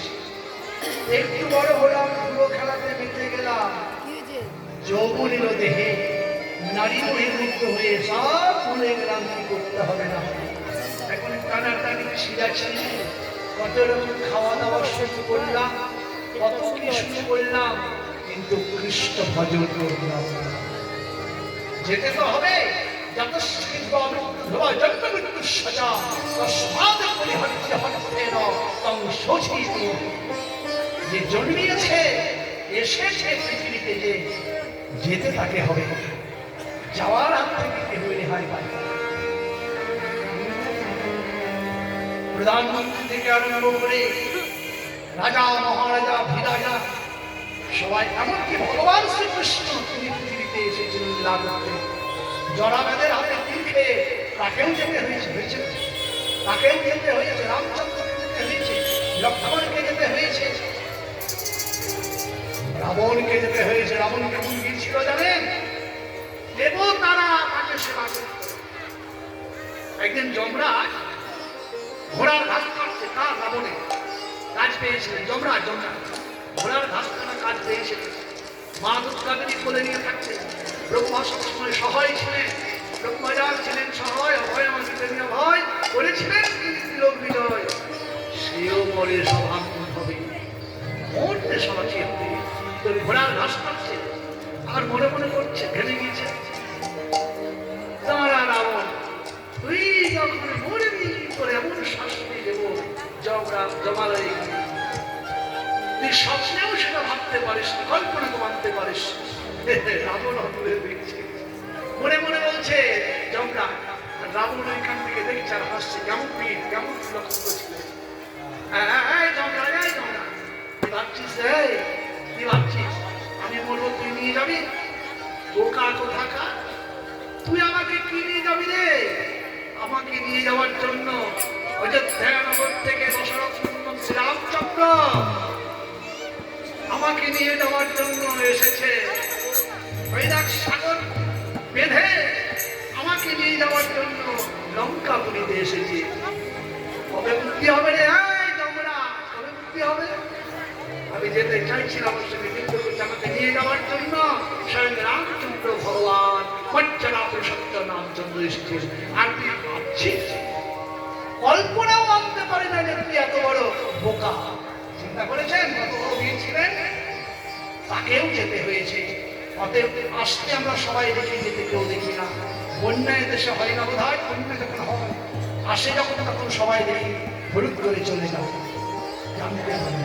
একটু বড় হলাম, ধুলো খেলাতে মেতে গেলাম, যৌবন এলো দেহে, নারী বহির্মুক্ত হয়ে সব ভুলে গেলাম কি করতে হবে না। এখন টানাটানি ছিঁড়াছি, কত রকম খাওয়া দাওয়া শুরু করলাম, কত কি শুরু করলাম, কিন্তু কৃষ্ণ ভজন করলাম। যেতে তো হবে, যত জন্ম মৃত্যু সজা তস্মাৎ পরিহর্য হত্যেন তং শোচিত। যে জন্মিয়েছে এসেছে পৃথিবীতে, যে যেতে তাকে হবে, যাওয়ার হাত থেকে কেউ রেহাই পায়। প্রধানমন্ত্রী থেকে আরম্ভ করে রাজা মহারাজা ভিরাজা সবাই, এমনকি ভগবান শ্রীকৃষ্ণ তিনি পৃথিবীতে এসেছিলেন লীলা করতে। জরাবেদের হাতে তীর খেয়ে তাকেও যেতে হয়েছে, তাকেও যেতে হয়েছে, রামচন্দ্রকে যেতে হয়েছে, লক্ষ্মণকে যেতে হয়েছে, রাবণকে যেতে হয়েছে। রাবণ কেমন গিয়েছিল জানেন? এবং তারা তাকে সেবা করত। একদিন যমরাজ ঘোড়ার ঘাস কাটছে, তার রাবণে কাজ পেয়েছিলেন। যমরাজ ঘোড়ার ঘাস কাটা কাজ পেয়েছিলেন। মা দুর্গাদেবী কোলে নিয়ে থাকছে। ব্রহ্মা সবসময় সহায় ছিলেন, ব্রহ্মজাল ছিলেন সহায়, অভয় আমাকে ভয় করেছিলেন তিনি তিলক বিজয়। সেও বলে সভাঙ্গন হবে, মরতে সমাচি হবে। তোর ঘোড়ার ঘাস কাটছে আর মনে মনে করছে, ঘেমে গিয়েছে, তারা রাবণ তুই যখন মরবি তোর এমন শাস্তি দেব জমালয়, তুই স্বপ্নেও সেটা ভাবতে পারিস, কল্পনা তো মানতে পারিস। রাবণ অদূরে দেখছে, মনে মনে বলছে যমরা। রাবণ ওইখান থেকে দেখছে আর হাসছে, কেমন পিঠ, কেমন লক্ষ্য করছিল। তুই ভাবছিস তুই ভাবছিস আমি বলবো তুই নিয়ে যাবি? বোকা কোথাকা, তুই আমাকে কি নিয়ে যাবি রে? আমাকে নিয়ে যাওয়ার জন্য অযোধ্যানগর থেকে দশরথ শ্রীরামচন্দ্র আমাকে নিয়ে যাওয়ার জন্য এসেছে। সাগর বেঁধে আমাকে নিয়ে যাওয়ার জন্য লঙ্কা পুরীতে এসেছে। কবে মুক্তি হবে রে? কবে মুক্তি হবে? আমি যেতে চাইছিলাম, কিন্তু আমাকে নিয়ে যাওয়ার জন্য এসেছিস আর তুই ভাবছিস কল্পনাও আনতে পারে না যে তুই এত বড় বোকা চিন্তা করেছেন কত বড় বীর ছিলেন তাকেও যেতে হয়েছে অতএব আসতে আমরা সবাই দেখি যেতে কেউ দেখি না বন্যায় দেশে হয় না বোধ হয় বন্যা যখন হয় আসে যখন তখন সবাই দেখি হলুদ করে চলে যাবে জানতে হবে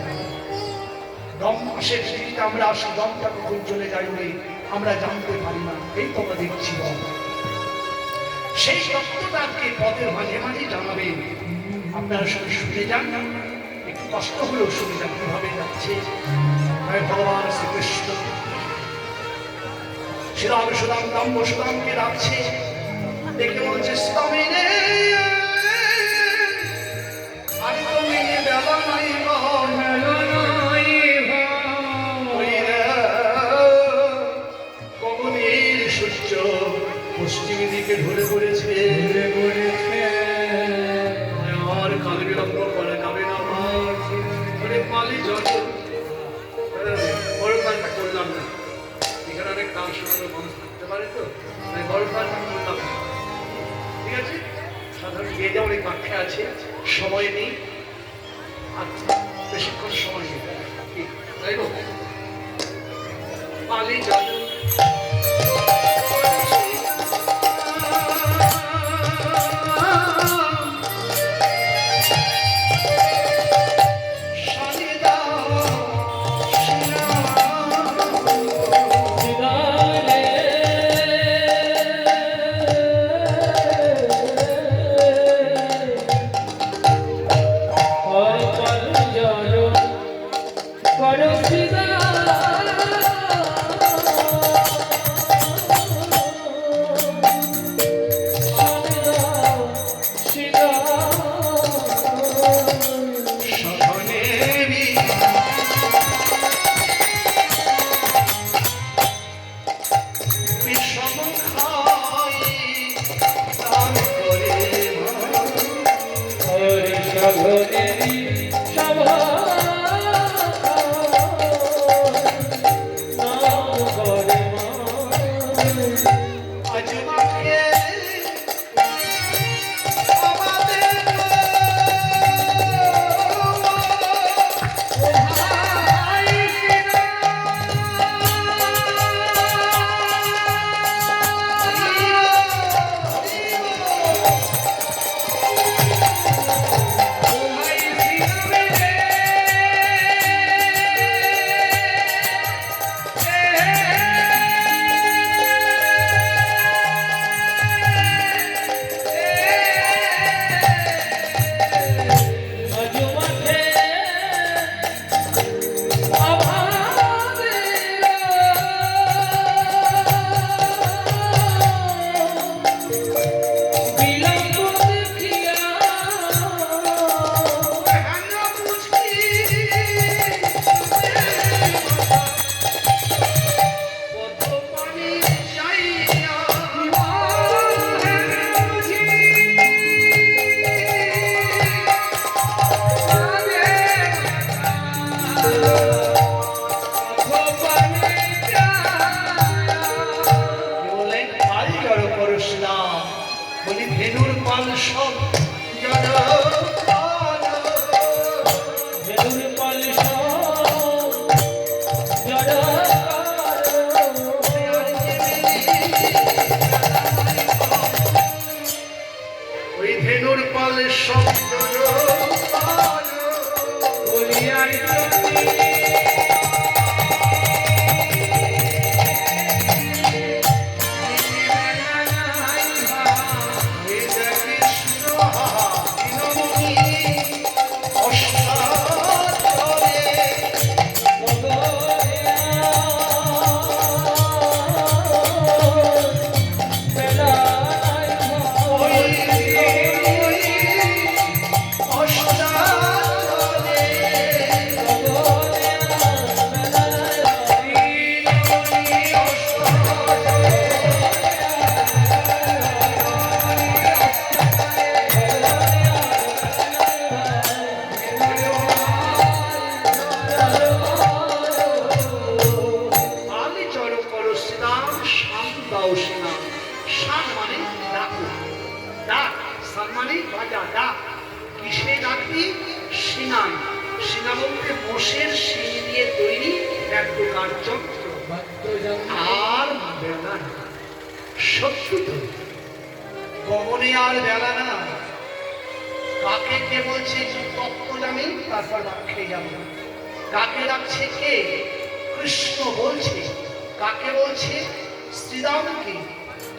দম আসে পৃথিবীতে আমরা আসি দমটা কখন চলে যাই বলে আমরা জানতে পারি না এই তো আমরা দেখছি দম সেই তত্ত্বটাকে পথের মাঝে মাঝে জানাবেন আপনারা সবাই শুনে যান একটু কষ্ট হলেও শুনে যান কিভাবে যাচ্ছে তাই ভগবান শ্রীকৃষ্ণ শ্রীরাম সুদাম রাম বসুদামকে ডাকছে দেখে বলছে স্বামী রে আর তুমি বেলা নাই কবনের সূর্য পশ্চিম দিকে ঢলে পড়েছে আর কাল বিলম্ব করা যাবে না পালি জল বড় কাজটা করলাম না এখানে অনেক কাজ শোনানোর মানুষ থাকতে পারে তো তাই বড় কাজটা করলাম না ঠিক আছে সাধারণ যে যেমন অনেক ব্যাখ্যা আছে সময় নেই আর বেশিক্ষণ সময় নেই তাই তো পালি জল ডাক, সালমানি বাজা ডাক। কিসে ডাকবি? সিনাই। সিনা বলতে মোষের শিং দিয়ে তৈরি এক প্রকার যন্ত্র। আর বেলা না। সত্যি তো গগনে আর বেলা না। কাকে কে বলছে তত্ত্ব জানি, তারপর বাক্যে যাবো। কাকে ডাকছে কে? কৃষ্ণ বলছে। কাকে বলছে? শ্রীরামকে।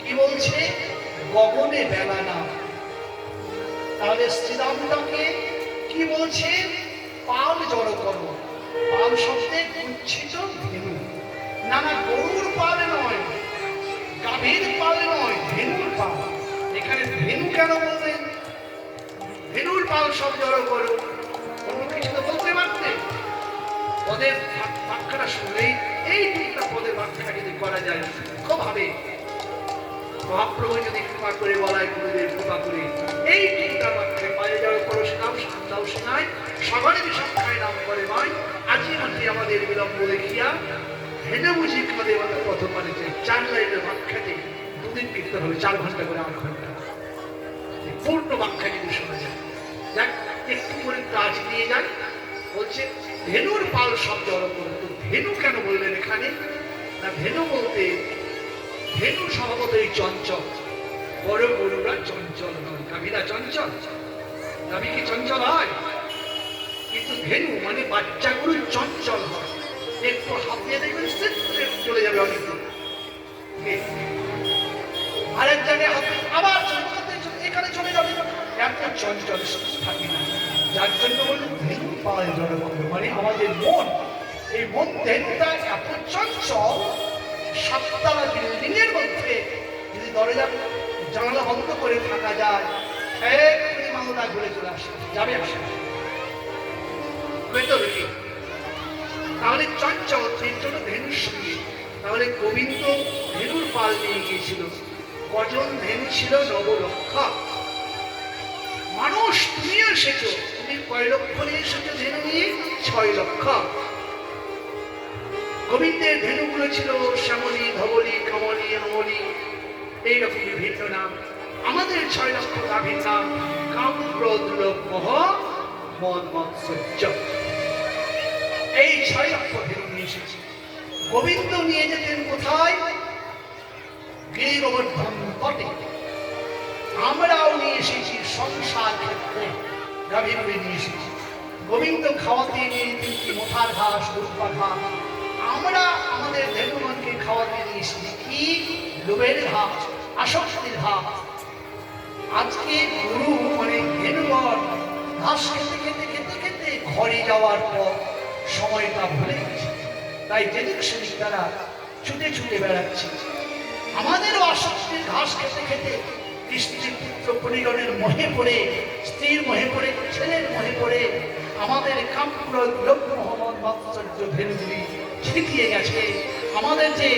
কি বলছে? গগনে বেলা না। তাহলে শ্রীরামটাকে কি বলছে? পাল জড়ো করো। পাল শব্দে কুচ্ছিত ধেনু। না না, গরুর পাল নয়, গাভীর পাল নয়, ধেনুর পাল। এখানে ধেনু কেন বলবেন? ধেনুর পাল সব জড়ো করো। অন্য কিছু তো বলতে পারতে। পদের ব্যাখ্যাটা শুনলেই এই দুটা পদের ব্যাখ্যা যদি করা যায় খুব ভাবে, মহাপ্রভু যদি কৃপা করে বলায়, গুরুদেব কৃপা করে এই তিনটা বাক্যে পায়ে যাওয়ার পরশুরাম সন্তাও শোনায়, সবারই বিষাখায় নাম করে নয়। আজি মাঝে আমাদের বিলম্ব দেখিয়া হেনে বুঝি কাঁদে আমাদের প্রথম পালিতে 4 লাইনের ব্যাখ্যাতে 2 দিন কীর্তন হবে, 4 ঘন্টা করে 8 ঘন্টা পূর্ণ ব্যাখ্যা যদি শোনা যায়। যাক, একটু করে কাজ দিয়ে যান। বলছে ধেনুর পাল সব জড়ো করো। তো ধেনু কেন বললেন এখানে? না, ধেনু বলতে ধেনু স্বভাবত এই চঞ্চল। বড় গরুরা চঞ্চল নয়, গাভীরা চঞ্চল। গাভী কি চঞ্চল হয়? কিন্তু ধেনু মানে বাচ্চা গরু চঞ্চল হয়। একটু হাত দিয়ে দেখবেন চলে যাবে অনেক দূর। আরেক জায়গায় আবার এখানে চলে যাবে, এত চঞ্চল থাকে না। যার জন্য বলুন ধেনু পাল জড়ো করো, মানে আমাদের মন। এই মন ধেনুটা এত চঞ্চল, 7 তলা বিল্ডিং এর মধ্যে যদি দরজা জানালা বন্ধ করে থাকা যায়, এক্ষুনি মামলা ঘুরে চলে আসে, যাবে আসে ভেতরে কি? তাহলে চঞ্চল, এর জন্য ধেনুর সঙ্গে। তাহলে গোবিন্দ ধেনুর পাল নিয়ে গিয়েছিল। কজন ধেনু ছিল? 9 লক্ষ। মানুষ তুমি এসেছো, তুমি কয় লক্ষ নিয়ে এসেছো ধেনু নিয়ে? 6 লক্ষ। গোবিন্দের ধেনুগুলো ছিল শ্যামলী, ধবলী, কমলী, অমলী, এইরকম বিভিন্ন নাম। আমাদের 6 লক্ষ গাভীর নাম কাম, ক্রোধ, লোভ, মোহ, মদ, মৎসর্য। এই 6 লক্ষ ধেনু নিয়ে এসেছে। গোবিন্দ নিয়ে যেতেন কোথায়? গিরি গোবর্ধন তটে। আমরাও নিয়ে এসেছি সংসার ক্ষেত্রে, গাভীগুলি নিয়ে এসেছি। গোবিন্দ খাওয়াতে নিয়ে যেতেন মোথার ঘাস, দুর্বা ঘাস। আমরা আমাদের ধেনুগণকে খাওয়াতে নিয়ে এসেছি কি? লোভের ঘাস, আসক্তির ঘাস। আজকে গুরু মানে ধেনুগণ ঘাস খেতে খেতে খেতে খেতে ঘরে যাওয়ার পর সময়টা ভুলে গেছে। তাই যেদিক সেদিক তারা ছুটে ছুটে বেড়াচ্ছে। আমাদেরও আসক্তির ঘাস খেতে খেতে স্ত্রী পুত্র পরিগণের মোহে পড়ে, স্ত্রীর মোহে পড়ে, ছেলের মোহে পড়ে আমাদের কামক্রোধ, লোভ, মোহ, মদ, মাৎসর্য ধেনুগুলি ছিটিয়ে গেছে। আমাদের যে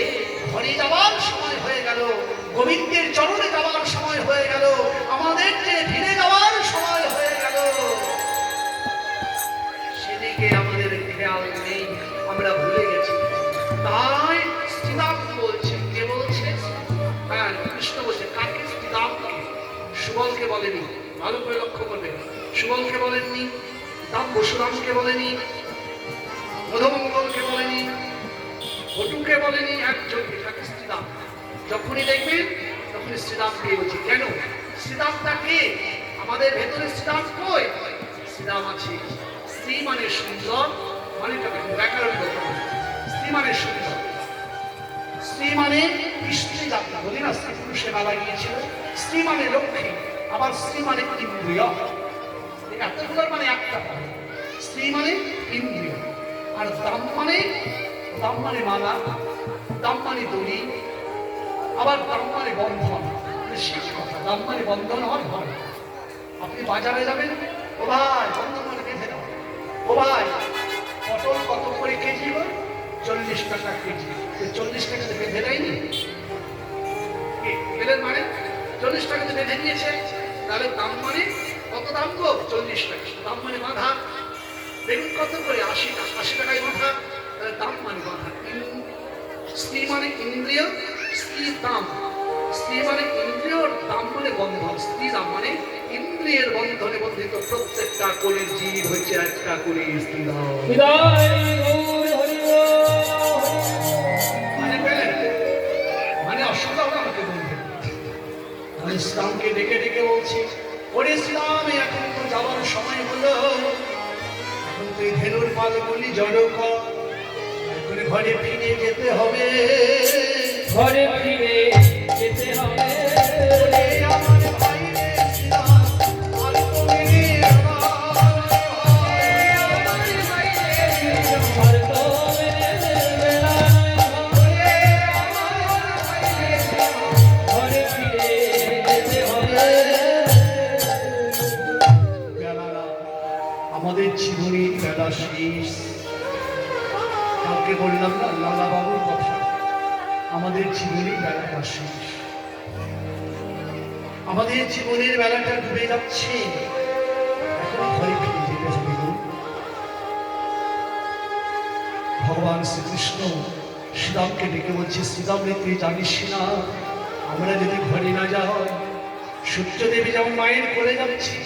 ঘরে যাওয়ার সময় হয়ে গেল, গোবিন্দের চরণে যাওয়ার সময় হয়ে গেল, আমাদের যে ফিরে যাওয়ার সময় হয়ে গেল, সেদিকে আমাদের খেয়াল নেই, আমরা ভুলে গেছি। তাই শ্রীরাম বলছে, কে বলছে? হ্যাঁ, কৃষ্ণ বলছে। কাকে? শ্রীরামকে। সুবলকে বলেনি, ভালো করে লক্ষ্য করবে। সুবলকে বলেননি, দাম পরশুরামকে বলেনি, মধুমঙ্গলকে বলেনি, ভটুকে বলেনি, একজন তাকে শ্রীরাম। যখনই দেখবেন তখনই শ্রীরামকে বলছে। কেন? শ্রীরামটা কে? আমাদের ভেতরে শ্রীরাম কই? শ্রীরাম আছে। স্ত্রী মানে সুন্দর, মানে ব্যাকরণ করতে হবে। স্ত্রী মানে সুন্দর, স্ত্রী মানে স্ত্রী জাতি, বলি না স্ত্রী পুরুষে বেলা গিয়েছিল। স্ত্রী মানে লক্ষ্মী, আবার স্ত্রী মানে ইন্দ্রিয়। এতগুলোর মানে একটা পাবে। স্ত্রী মানে ইন্দ্রিয়। আর দাম মানে মালা, দাম মানে দড়ি, আবার দাম মানে বন্ধন। শেষ কথা, দাম মানে বন্ধন হওয়ার ধর্ম। আপনি বাজারে যাবেন, ও ভাই বন্ধন মানে বেঁধে দাও। ও ভাই পটল কত করে কেজি? 40 টাকা কেজি। 40 টাকাতে বেঁধে দেয়নি? পেলেন মানে 40 টাকাতে বেঁধে দিয়েছে। তাহলে দাম মানে কত? দাম গো 40 টাকা। দাম মানে বাঁধা। বেগুন কত করে? 80 টাকায় বাঁধা। তাহলে দাম মানে বাঁধা। স্ত্রী মানে ইন্দ্রিয়, স্ত্রীর দাম। স্ত্রী মানে ইন্দ্রিয়র দাম মানে বন্ধন, স্ত্রী দাম মানে ইন্দ্রিয়ের বন্ধনে বন্ধিত প্রত্যেকটা কোলের জীব হচ্ছে একটা করে স্ত্রী দাম। বিদায় গৌর হরি মানে পেলেন, মানে অসুবিধা হলো আমাকে বলবেন। আমি ইসলামকে ডেকে ডেকে বলছি, ওরে ইসলাম এখন তো যাওয়ার সময় হলো, এখন তুই ধেনুর পাল বলি জড়ো কর, এখন ঘরে ফিরে যেতে হবে, ঘরে ফিরে যেতে হবে। ওরে আমার ভাই রে ইসলাম, আর তো মেনে আর তো মেনে বেলা ঘরে ফিরে যেতে হবে। আমাদের জীবনের বেলা শেষ। কাউকে বললাম না লালা বাবুর কথা, আমাদের জীবনের বেলাটা শেষ, আমাদের জীবনের বেলাটা ডুবে যাচ্ছে, এখন ঘরে ফিরে যেতে হবে গো। ভগবান শ্রীকৃষ্ণ শ্রীরামকে ডেকে বলছে, শ্রীরাম রে তুই জানিস না আমরা যদি ঘরে না যাই, সূর্যদেবী যেমন মায়ের কোলে যাচ্ছে,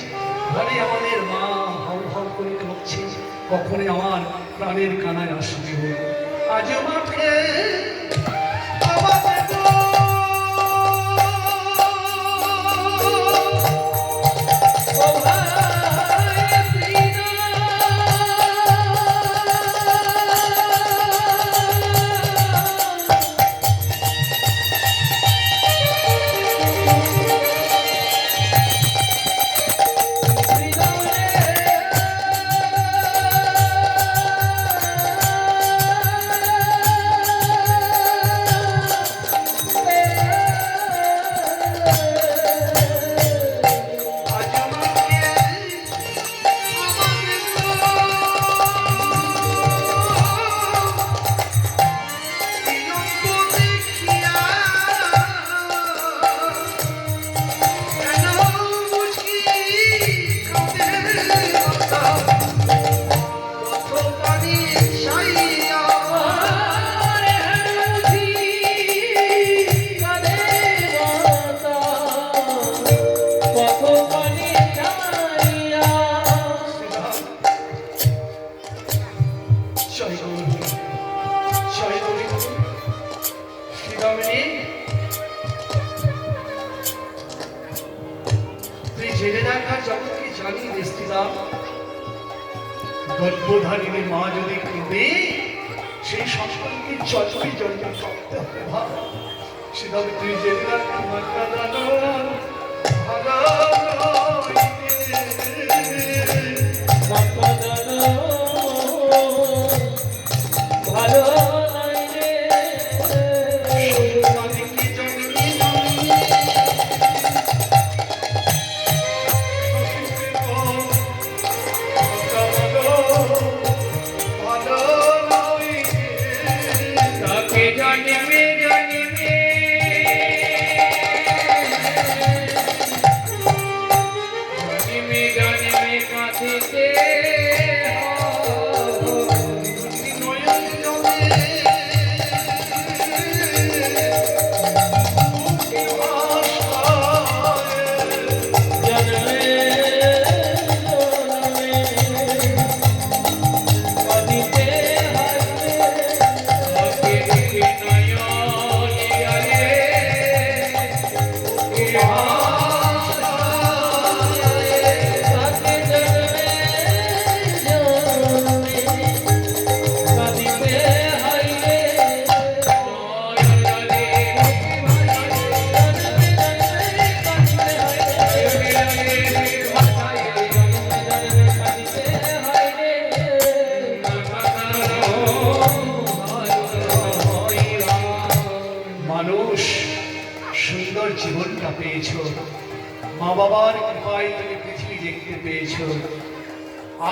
ঘরে আমাদের মা হাউ হাউ করে কাঁদছে, কখনই আমার প্রাণের কানায় আসবে গো। আজ মাঠে আমাদের গো, ও ভাই আজ মাঠে আমাদের গো, বিলম্ব দেখিয়া কেন বুঝি কাঁদে মাতা, কত পানি ছাইয়া আরে হানুজি কাঁদে মাতা, কত পানি চাইয়া। জয় গৌরী, জয় গৌরী। শ্রীরামণি, তুই জেনে রাখা জগৎকে জানি রে শ্রীরাম, গর্ভধারিণী মা যদি কেঁদে, সেই সন্তানকে জন্মে জন্মে করতে হবে ভাব। শ্রীরাম তুই জেনে রাখ, তোমার কাঁদানো ভালো হইতে। ভালো নাই রে, সন্তানকে জন্মে জন্মে ভালো হইতে। তাকে জন্মে জন্মে জন্মে জন্মে কাঁদিতে নয়ন জলে জন্মে কাঁদিতে তাকে দেখে নয়নে আলে তাকে জন্মে কাঁদিতে হাইরে নয়নে মানুষ সুন্দর জীবনটা পেয়েছ, মা বাবার কৃপায় তুমি পৃথিবী দেখতে পেয়েছ,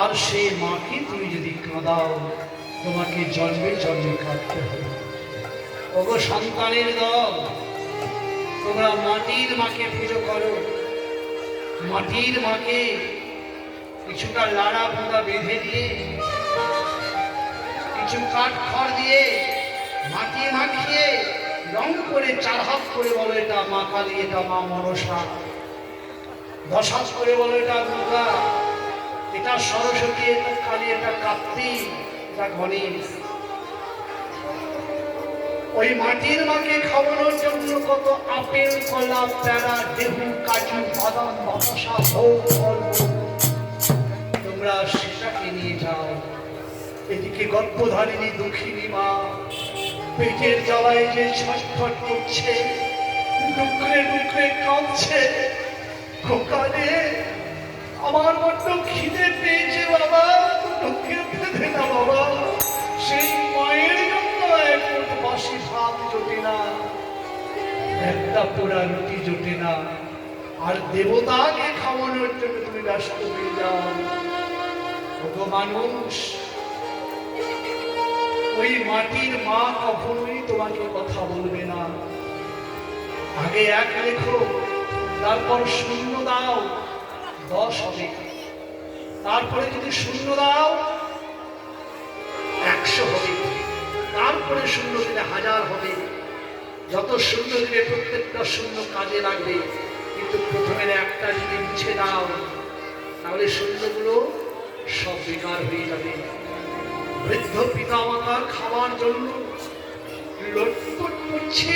আর সেই মাকে তুমি যদি কাঁদাও, তোমাকে জন্মে জন্মে কাঁদতে হবে। ওগো সন্তানের দল, তোমরা মাটির মাকে পুজো করো, মাটির মাকে কিছুটা লাড়া পোড়া বেঁধে দিয়ে, কিছু কাঠ খড় দিয়ে মাটি মাখিয়ে রং করে 4 হাত করে বলো এটা মা কালী, এটা মা মনসা। 10 হাত করে বলো এটা দুর্গা, এটা সরস্বতী, এটা কালী, এটা কার্তিক, এটা গণেশ। ওই মাটির মাকে খাওয়ানোর জন্য কত আপেল, কলা, পেঁড়া, লেবু, কাজু, বাদাম, বাতাসা, ভোগ, ফল, তোমরা সেটাকে নিয়ে যাও। এদিকে গর্ভধারিণী দুঃখিনী মা পেটের জ্বালায় যে ছটফট করছে, দুঃখে দুঃখে কাঁদছে, খোকারে আমার বড্ড খিদে পেয়েছে বাবা, দুঃখে ফেলে না বাবা। সেই মায়ের জন্য এক মুঠ বাসি ভাত জোটে না, একটা পোড়া রুটি জোটে না, আর দেবতাকে খাওয়ানোর জন্য তুমি ব্যস্ত হয়ে যাও। কত মানুষ, ওই মাটির মা কখনোই তোমাকে কথা বলবে না। আগে 1 লেখো, তারপর 0 দাও, 10 হবে। তারপরে যদি 0 দাও 100 হবে। তারপরে 0 দিলে 1000 হবে। যত 0 দিলে প্রত্যেকটা 0 কাজে লাগবে। কিন্তু প্রথমের একটা যদি মুছে দাও তাহলে 0 গুলো সব বেকার হয়ে যাবে। বৃদ্ধ পিতা মাতার খাওয়ার জন্য লটপট করছে,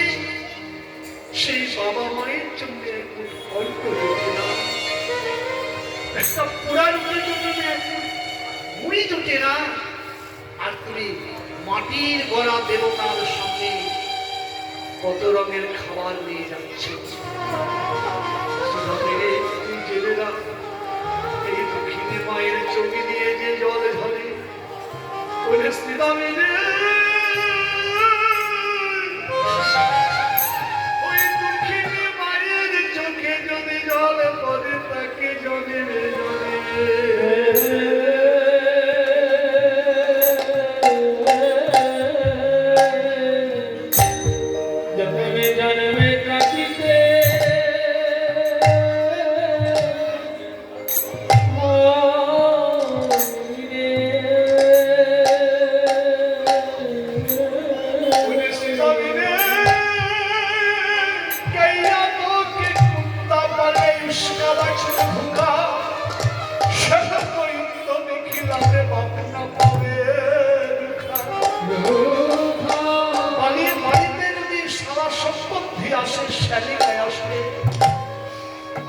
সেই বাবা মায়ের জন্য অল্প জোটে না, একটা পোড়া রুটি জোটে না, মুড়ি জোটে না। আর তুমি মাটির গড়া দেবতার সামনে কত রঙের খাবার নিয়ে যাচ্ছে। তুই জেনে না, এই দুঃখিনী মায়ের চোখে দিয়ে যে জল ঝরে, ওই শ্রীদামে ওই দুঃখিনী মায়ের চোখে যদি জল পড়ে তাকে জলে জলে জন্মে জন্মে কাটিতে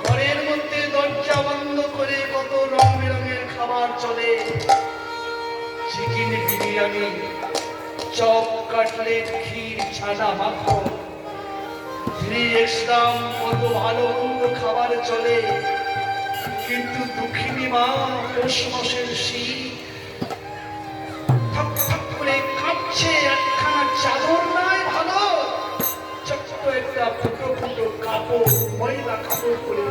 ঘরের মধ্যে দরজা বন্ধ করে কত রং বেরঙের খাবার চলে, চিকেন বিরিয়ানি, চপ, কাটলেট, ক্ষীর, ছানা, মাখন, 3x দাম, কত ভালো মন্দ খাবার চলে। কিন্তু দুঃখিনী মা পৌষ মাসের শীত থাক থাক করে কাঁপছে, একখানা চাদর নাই ভালো, ছোট্ট একটা ফুটো ফুটো কাপড়, ময়লা কাপড় পরে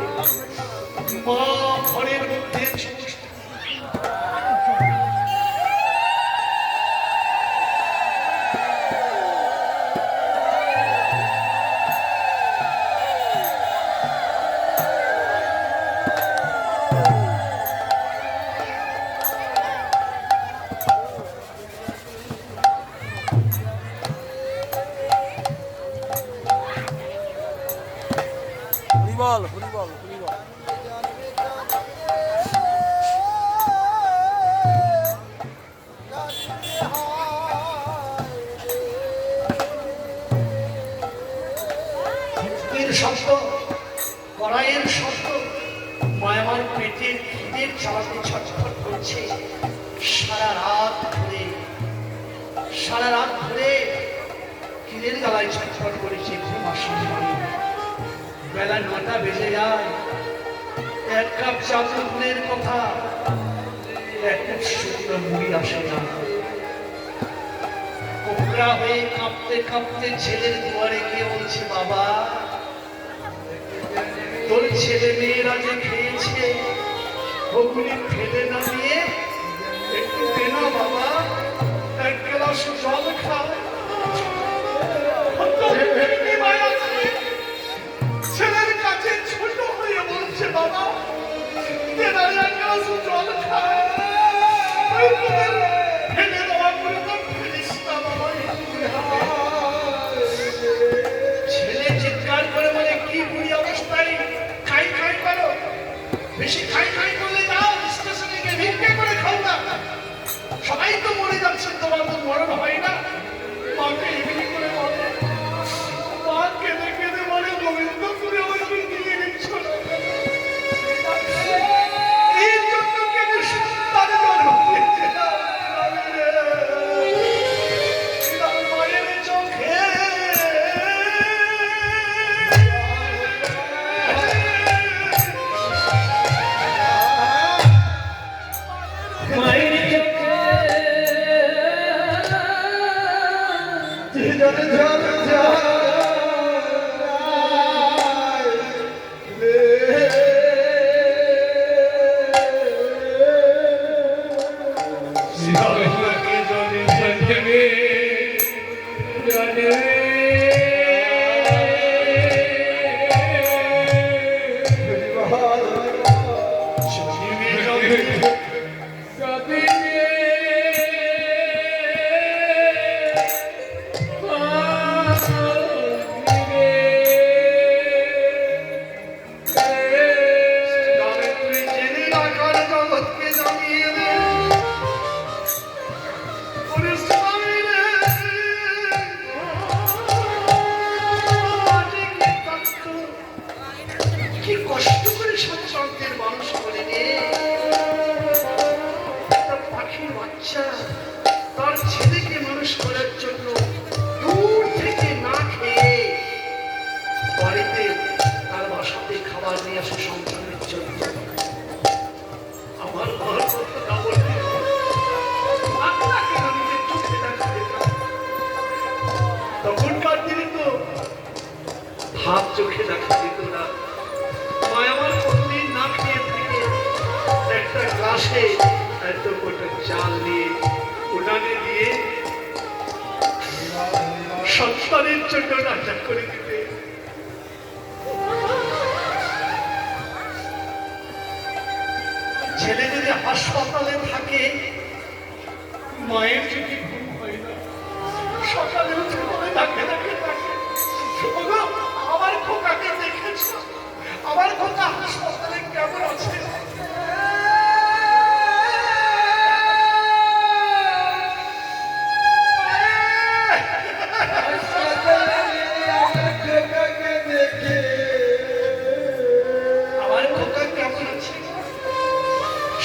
মা ঘরের মধ্যে হরিবল হরিবল হরিবল। শব্দ, কড়াইয়ের শব্দ, মায়ামার পেটের খিদের চালাতে ছটফট করছে। সারা রাত ধরে খিদের জ্বালায় ছটফট করেছে। বেলা 9টা বেজে যায়, 1 কাপ চা দুধের কথা, 1 শুকনো মুড়ি আসে না। কোকড়া হয়ে কাঁপতে কাঁপতে ছেলের দুয়ারে গিয়ে বলছে, বাবা তোর ছেলে মেয়েরা যে খেয়েছে ওগুলি ফেলে না দিয়ে একটু দে না বাবা, 1 গ্লাস জল খা। ছেলের কাছে ছোট হয়ে বলছে, বাবা দে না 1 গ্লাস জল খা। ফেলে দেওয়া করে তো ফেলিস না বাবা। সবাই তো মরে যাচ্ছে, তোমার তো মরণ হয় না। মাকে এমনি করে বলে, মা কেঁদে কেঁদে বলে, গোবিন্দ তুমি আমাকে নিয়ে নিচ্ছ না। এই জন্য কেঁদে সন্তান জন্ম দিয়েছে। তার মায়ের চোখে মায়ের চোখে কি কষ্ট করে সন্তানদের মানুষ করে রে। একটা পাখির বাচ্চা তার ছেলেকে মানুষ করার জন্য দূর থেকে না খেয়ে বাড়িতে তার বাসাতে খাবার নিয়ে আসে সন্তানের জন্য। আমার ঘর কতটা বলতে আপনাকে নিজের চোখে দেখা যেতাম। তখনকার দিনে তো ভাব চোখে দেখা যেত না। মায় আমার প্রতিদিন না খেয়ে থেকে একটা গ্লাসে এত কোটা চাল নিয়ে উনানে দিয়ে সন্তানের জন্য রান্না করে দিতে। ছেলে যদি হাসপাতালে থাকে, মায়ের যদি ঘুম হয় না, সকালে উঠে পড়ে ডাকে ডাকে ডাকে, ওগো, আমার খোকাকে দেখেছ? আমার খোকা হাসপাতালে কেমন আছে? আমার খোকা কেমন আছে?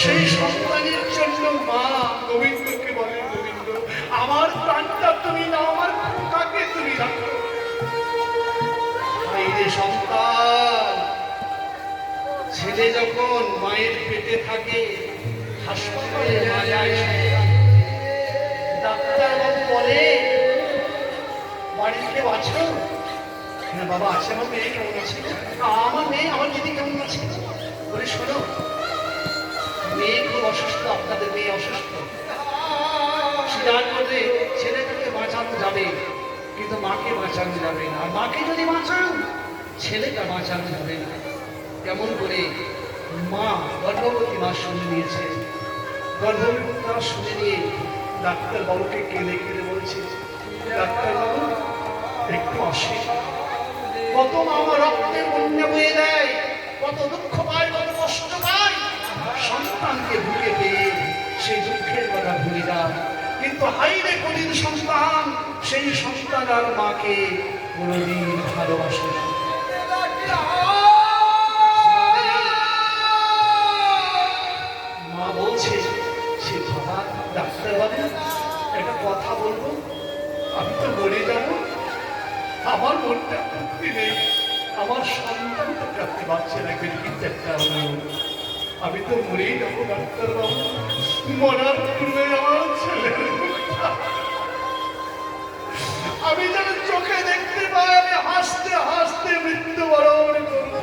সেই সন্তানের জন্য মা গোবিন্দকে বলে, গোবিন্দ আমার প্রাণটা তুমি না, আমার খোকাকে তুমি রাখো। সন্তান ছেলে যখন মায়ের পেটে থাকে, হাসপাতালে না যায়, ডাক্তার বাবু বলে বাড়ির কেউ আছো? হ্যাঁ বাবা আছে। আমার মেয়ে কেমন আছে? আমার মেয়ে, আমার দিদি কেমন আছে? বলে শোনো, মেয়ে খুব অসুস্থ, আপনাদের মেয়ে অসুস্থ। স্বীকার করলে ছেলেটাকে বাঁচানো যাবে, কিন্তু মাকে বাঁচানো যাবে না। আর মাকে যদি বাঁচান, ছেলেটা বাঁচানো যাবে না। কেমন করে? মা গর্ভবতী মা শুনে নিয়েছে। গর্ভবতী মা শুনে নিয়ে ডাক্তার বাবুকে কেঁদে কেঁদে বলছে, ডাক্তার বাবু একটু আসে। কত মা আমার রক্তের বন্যা বয়ে দেয়, কত দুঃখ পায়, কত কষ্ট পায়, সন্তানকে বুকে পেয়ে সেই দুঃখের কথা ভুলে যায়। কিন্তু হাইরে কলির সন্তান, সেই সন্তান আর মাকে কোনদিন ভালোবাসে না। মা বলছে, সে বাবা ডাক্তার বাবু একটা কথা বলবো, আমি তো মরে যাবো, আমার মনটা তৃপ্তি নেই, আমার সন্তানটা প্রাপ্তি বাচ্চা রাখবেন, কিন্তু একটা আমি তো মরেই যাবো ডাক্তার বাবু। মরার পূর্বে আমার ছেলে আমি যেন চোখে দেখতে পাই, আমি হাসতে হাসতে মৃত্যুবরণ করবো।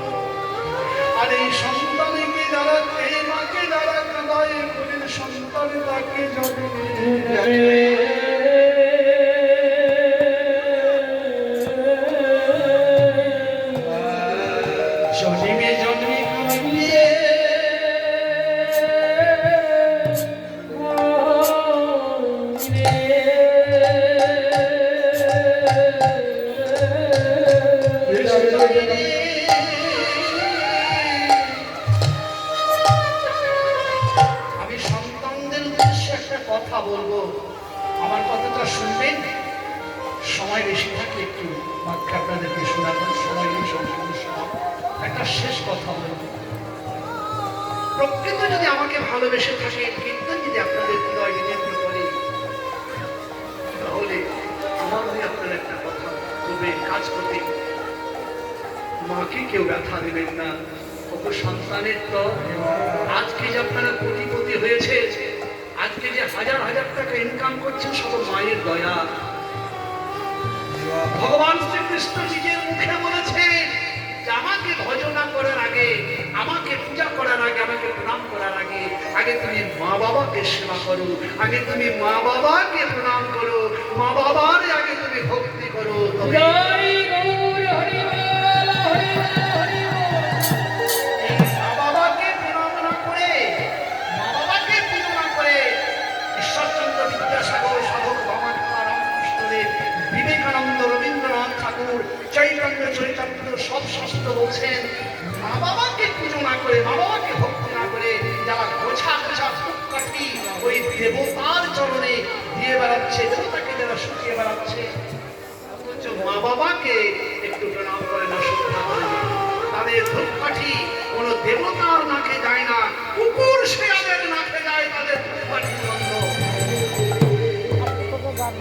আর এই সন্তানকে যারা, এই মাকে যারা কাঁদায়, বলেন সন্তান তাকে জন্মে জন্মে জন্মে কাঁদিয়ে আমি সন্তানদের উদ্দেশ্যে একটা কথা বলবো। কথাটা শুনবেন। সময় বেশি থাকলে একটু বাক্য আপনাদেরকে শোনাবেন, সময় নেই, সম্পূর্ণ সময়। একটা শেষ কথা বলব, প্রকৃত যদি আমাকে ভালোবেসে থাকে, কীর্তন যদি আপনাদের হৃদয় বিনিয়োগ করে, তাহলে আমার হয়ে আপনার একটা কথা তবে কাজ করতে, মাকে কেউ ব্যথা দেবেন না। কত সন্তানের তো আজকে যে আপনারা কোটিপতি হয়েছে, আজকে যে হাজার হাজার টাকা ইনকাম করছেন, সব মায়ের দয়া। ভগবান শ্রীকৃষ্ণ নিজের মুখে বলেছে যে আমাকে ভজনা করার আগে, আমাকে পূজা করার আগে, আমাকে প্রণাম করার আগে, আগে তুমি মা বাবাকে সেবা করো, আগে তুমি মা বাবাকে প্রণাম করো, মা বাবার আগে তুমি ভক্তি করো। মা বাবাকে প্রণাম না করে, মা বাবাকে পুজো না করে ঈশ্বরচন্দ্র বিদ্যাসাগর, সাধক বামাক্কা, রামকৃষ্ণদেব, বিবেকানন্দ, রবীন্দ্রনাথ ঠাকুর, চৈতন্য চৈতন্য সব শাস্ত্র বলছেন, মা বাবাকে পুজো না করে, মা বাবাকে ভক্তি না করে যারা গোছা গোছা ধূপকাঠি ওই দেবতার চরণে দিয়ে বেড়াচ্ছে, দেবতাকে যারা শুকিয়ে বেড়াচ্ছে, অথচ মা বাবাকে একটু প্রণাম করে না, শ্রদ্ধা করে না। তাদের ধূপকাঠি কোনো দেবতার নাকে যায় না, কুকুর শেয়ালের নাকে যায় তাদের ধূপকাঠি গন্ধ।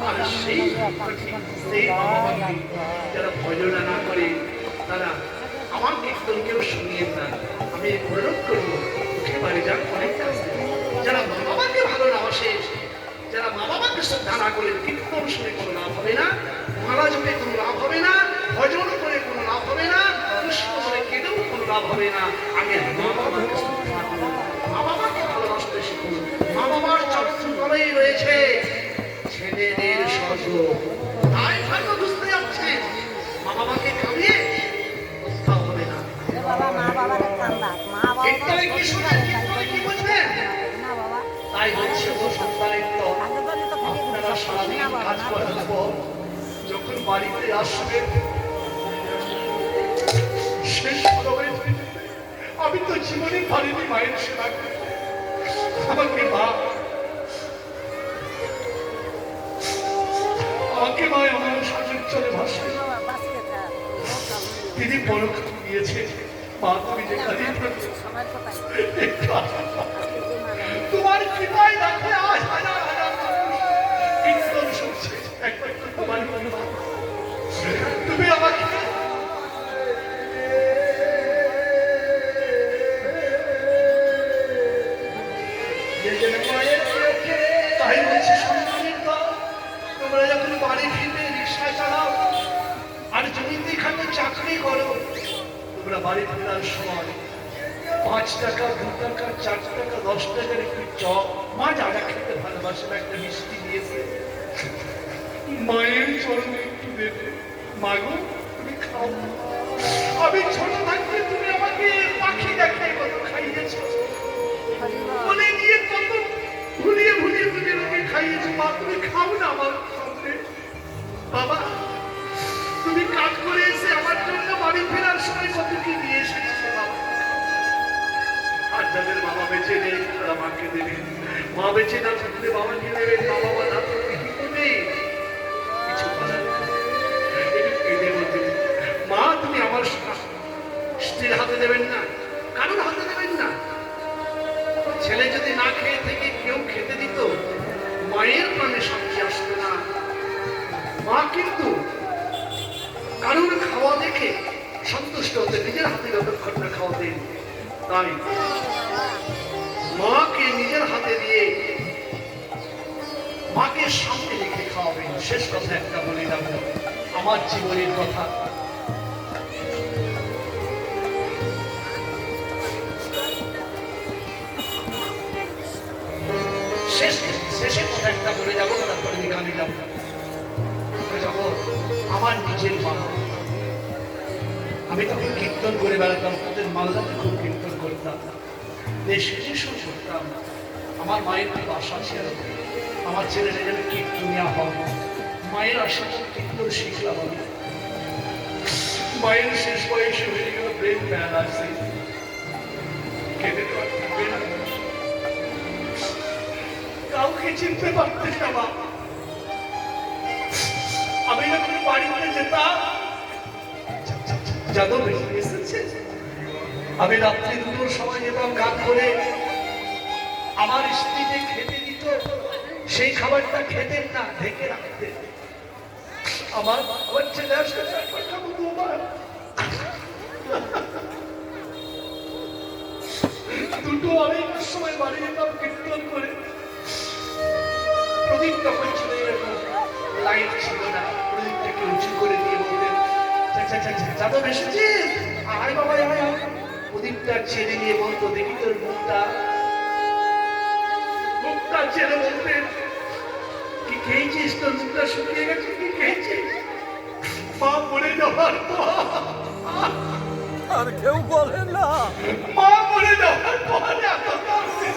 আর সেই ধূপকাঠি, সেই মা বাবাকে যারা ভজনা না করে, তারা আমার কীর্তনকেও শুনিয়ে না। আমি অনুরোধ করবো, উঠে বাড়ি যান, অনেক কাজ দেবে। যারা মা বাবাকে ভালো না বাসে, যারা মা বাবাকে শ্রদ্ধা না করে, কীর্তন শুনে কোনো লাভ হবে না, মালা জপে কোনো লাভ হবে না, ভজন করে কোনো লাভ হবে না, কৃষ্ণ করে কেঁদেও কোনো লাভ হবে না। আগে মা বাবাকে শ্রদ্ধা করুন, মা বাবাকে ভালোবাসতে শিখুন। মা বাবার চরণ তলেই রয়েছে ছেলেদের স্বর্গ। তাই ভাগ্য বুঝতে যাচ্ছেন, মা বাবাকে খাইয়ে কোথাও হবে না। কীর্তনে কি শুনেন, কীর্তনে কি বুঝবেন? তাই হচ্ছে তো সন্তানের তো আপনারা সারাদিন কাজ করার পর যখন বাড়িতে আসবেন, শেষ সময় আমি তো জীবনে পারিনি মায়ের সেবা করতে। আমাকে মা আমার শাশুড়ি চলে ভাসে, তিনি বড় দিয়েছে, মা তুমি যেখানে তোমার কৃপায় দেখো আজ হাজার হাজার কীর্তন শুনছে, একমাত্র তোমার কৃপা। তুমি আমাকে তাই বলছি, সন্তানের দল, তোমরা যখন বাড়ি ফিরবে রিক্সা চালাও আর জমিতে খাতে চাকরি করো, তোমরা বাড়ি ফেরার সময় 5 টাকা, 2 টাকা, 4 টাকা, 10 টাকার একটু চপ, মা যা যা খেতে ভালোবাসে একটা মিষ্টি দিয়েছে, মায়ের চরণে একটু দেবে। মাগো তুমি খাও, আমি ছোট থাকতে তুমি আমাকে পাখি দেখাই কত খাইয়েছ, বলে নিয়ে কত ভুলিয়ে ভুলিয়ে তুমি আমাকে খাইয়েছো। মা তুমি খাও না আমার সামনে। বাবা তুমি কাজ করে এসে আমার জন্য বাড়ি ফেরার সময় কত কি নিয়ে এসেছো বাবা। আর যাদের বাবা বেঁচে নেই তারা মাকে দেবে, মা বেঁচে না থাকলে বাবাকে দেবেন, মা বাবা না থাকলে কি করবে? কিছু বলার মা তুমি আমার স্ত্রীর হাতে দেবেন না, কারোর হাতে দেবেন না। ছেলে যদি না খেয়ে থেকে কেউ খেতে দিত, মায়ের প্রাণে শান্তি আসতো না। মা কিন্তু কারোর খাওয়া দেখে সন্তুষ্ট হতে, নিজের হাতে যতক্ষণ না খাওয়াতেন। তাই মাকে নিজের হাতে দিয়ে মাকে সামনে রেখে খাওয়াবেন। শেষ কথা একটা বলে যাব, আমার জীবনের কথা। শেষে কথা একটা বলে যাবো, তারপরে গানে যাবো। আমার নিজের মা, আমি তখন কীর্তন করে বেড়াতাম, ওদের মালদাতে খুব কীর্তন করতাম, দেশে করতাম। আমার মায়ের খুব আশা ছিল আমার ছেলেটা যেন কীর্তনিয়া হয়। মায়ের আশা কীর্তন শিখলাম আমি। মায়ের শেষ বয়সে হয়ে গেল ব্রেন প্যারালাইসিস, খেতে পারবে না, কাউকে চিনতে পারতেন না। মা আমি যখন বাড়িতে যেতাম, যাদব এসেছে, আমি রাত্রি দুটোর সময় যেতাম গান করে, আমার স্ত্রী যে খেতে দিত সেই খাবারটা খেতেন না, ঢেকে রাখতেন। আমার ছেলে আসলে খাবো দুবার, দুটো আড়াইটার সময় বাড়ি যেতাম কীর্তন করে। প্রদীপ তখন ছিল এরকম, লাইট ছিল না, প্রদীপটাকে উঁচু করে দিয়ে বলতেন, যাদব এসেছিস, আয় বাবা আয় আয়। প্রদীপটা ছেড়ে নিয়ে বলতো, দেখি তোর মুখটা, মুখটা ছেড়ে বলতেন, কি খেয়েছিস, তোর মুখটা শুকিয়ে গেছে, কি খেয়েছিস? মা মরে যাওয়ার পর, আর কেউ বলে না। মা মরে যাওয়ার পর এত কাঁদতে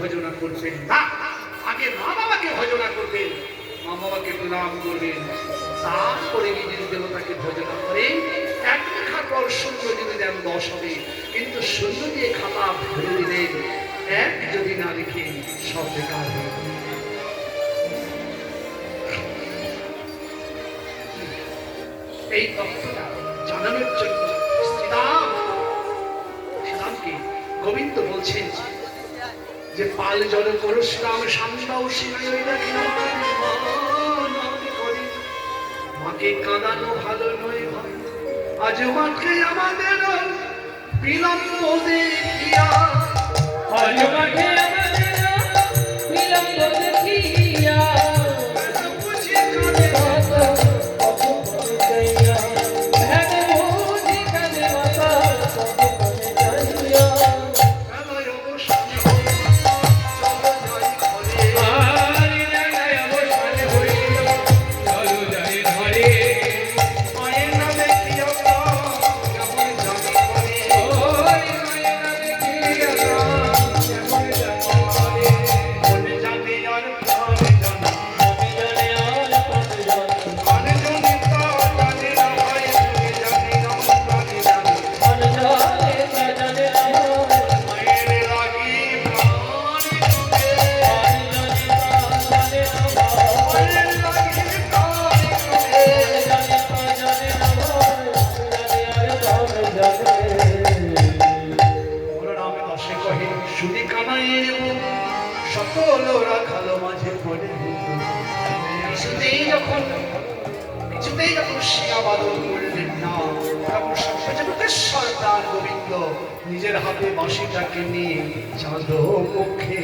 ভজনা করবেন না, আগে মা বাবাকে ভজনা করবেন, মা বাবাকে প্রণাম করবেন, তারপরে নিজের দেবতাকে ভজনা করেন। এক লেখার পর শূন্য যদি দেন 10 হবে, কিন্তু শূন্য দিয়ে খাতা ভরে দিলেন, এক যদি না লিখে সব বেকার হয়ে যাবে। এই তত্ত্বটা জানানোর জন্য শ্রীরামকে গোবিন্দ বলছেন যে পাল জল করো শ্রীরাম সান্দাও শিখাই রাখি মাকে কাঁদানো ভালো নয় ভাই, আজ মাকে আমাদের বিলম্ব দেখিয়া, আজ মাকে আমাদের বিলম্ব দেখিয়া বুঝি কাঁদে মাতা তোলো রাখালো মাঝে পড়ে কিছুতেই যখন শিয়া বাদল করলেন না, তখন সর্বজগতেশ্বর প্রাণ গোবিন্দ নিজের হাতে বাঁশিটাকে নিয়ে চাঁদ পক্ষে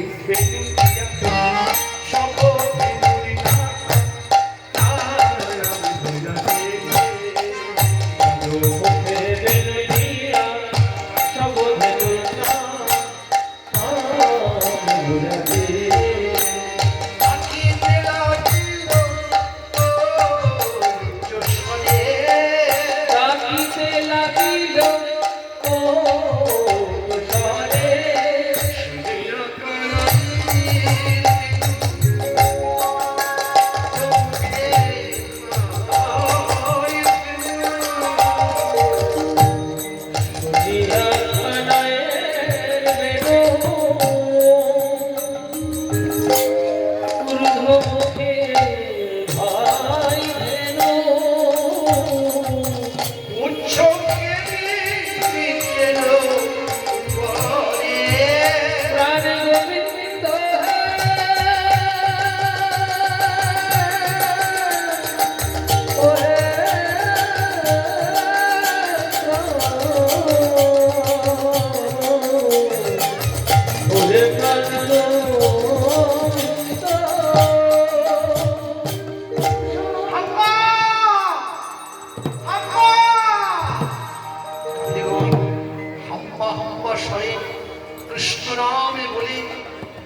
কৃষ্ণ নামে বলে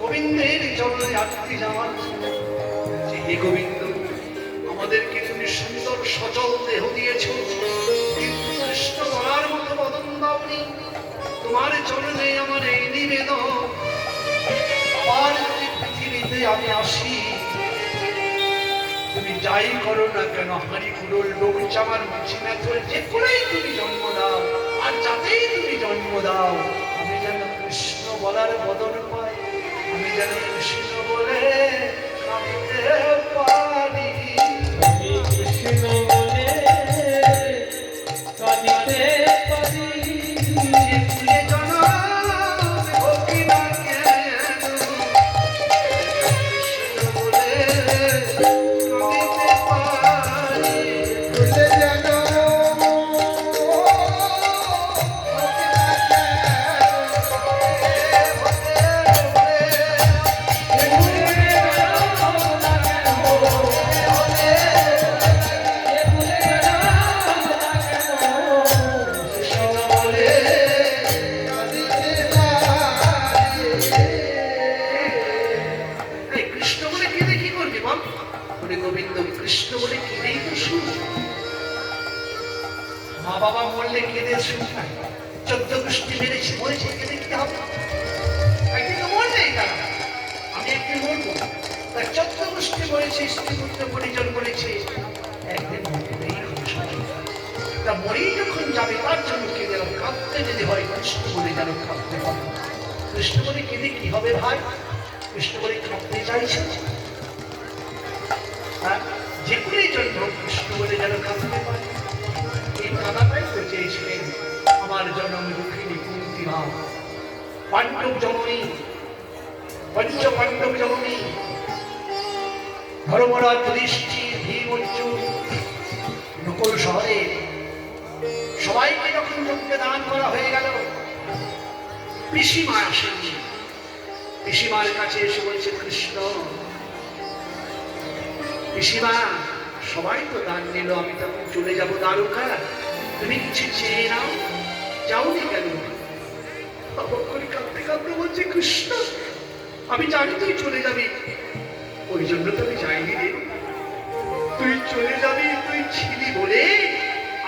গোবিন্দের চরণে আটকে যাওয়ার যে হে গোবিন্দ, আমাদেরকে তুমি সুন্দর সচল দেহ দিয়েছ, কিন্তু কৃষ্ণ বলার মতো বদন দাওনি। তোমার চরণে আমার এই নিবেদন, আমার যদি পৃথিবীতে আমি আসি, তুমি যাই করো না কেন, হাঁড়ি কুড়োল লোক চামার মুছি মেথরে যে করেই তুমি জন্ম দাও, আর যাতেই তুমি জন্ম দাও, আমি যেন কৃষ্ণ বলার বদন পাই, আমি যেন কৃষ্ণ বলে কাঁদতে পারি। কৃষ্ণ বলে কাঁদতে পারি। মা বাবা মরলে কেঁদে শুনতাম, 14 গোষ্ঠী মেরেছে মরেছে, কেঁদে কি হবে? একদিন তো মরলেই তারা, আমি একদিন মরবো, তার 14 গোষ্ঠী মরেছে, স্ত্রী পুত্র পরিজন মরেছে, একদিন মরতেই হবে সংসার। তা মরেই যখন যাবে তার জন্য কেঁদে কাঁদতে যদি হয়, কৃষ্ণ বলে যেন কাঁদতে হবে। কৃষ্ণ বলে কেঁদে কি হবে ভাই? কৃষ্ণ বলে কাঁদতে চাইছে, যে করেই জন্য কৃষ্ণ বলে যেন কাঁদতে পারে। এই কাদাটাই তো চেয়েছিলেন আমার জনম দুঃখিনী কুন্তি মা, পাণ্ডব জননী, পঞ্চ পাণ্ডব জননী, ধর্মরাজ যুধিষ্ঠির, ভীম, অর্জুন, নকুল শহরে সবাইকে যখন যজ্ঞে দান করা হয়ে গেল, পিসিমা আসেনি। পিসিমার কাছে এসে বলছে, কৃষ্ণ পিসিমা সবাই তো দান নিল, আমি তখন চলে যাব দ্বারকা, তুমি কিছু চেয়ে নাও, যাওনি কেন? কাঁদতে কাঁদতে বলছে, কৃষ্ণ আমি জানি তুই চলে যাবি, ওই জন্য তো আমি যাইনি রে। তুই চলে যাবি, তুই ছিলি বলে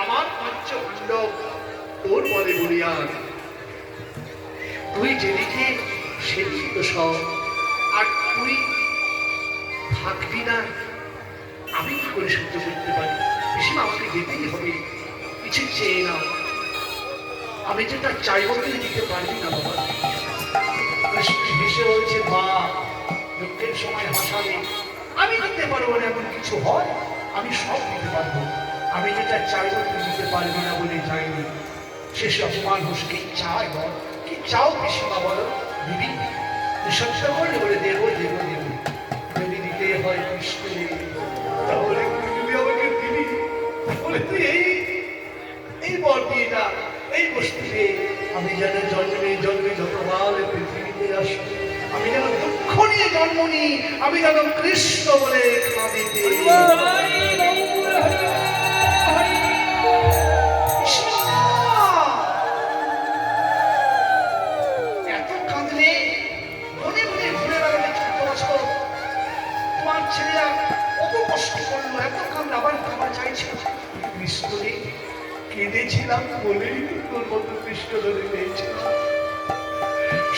আমার পঞ্চ পাণ্ডব তোর বলে বলিয়ান, তুই যেদিকে সেদিকে তো সব, আর তুই থাকবি না, আমি কি করে সহ্য করতে পারি? পিসিমা আমাকে যেতেই হবে, কিছু চেয়ে নাও, আমি যেটা চাইবো তুমি দিতে পারবি না বাবা। কৃষ্ণ হেসে বলছে, মা দুঃখের সময় হাসাবে, আমি দিতে পারবো না এমন কিছু হয়? আমি সব দিতে পারবো, আমি যেটা চাইবো তুমি দিতে পারবি না বলে যাইনি। শেষে অপমান হোস, কি চাই বল, কি চাও পিসিমা বলো? দিবি? সত্য করলে বলে দেবো দেবো দেবো, যদি দিতে হয় কৃষ্ণ তাহলে তুমি আমাকে দিবি, তাহলে তুই এই বর্তিটা এই বস্তুতে আমি যেন জন্মে জন্মে যতবার পৃথিবীতে আসবো, আমি যেন দুঃখ নিয়ে জন্ম নিই, আমি যেন কৃষ্ণ বলে কাঁদিতে এত কাঁদলে মনে মনে ঘুরে বেড়াবে 14 বছর, তোমার ছেলেরা কত কষ্ট করলো, এত কাঁদলে আবার খাবার চাইছে। কৃষ্ণ কেঁদেছিলাম বলেই তোর মতো কৃষ্ণ ধরে পেয়েছিলাম।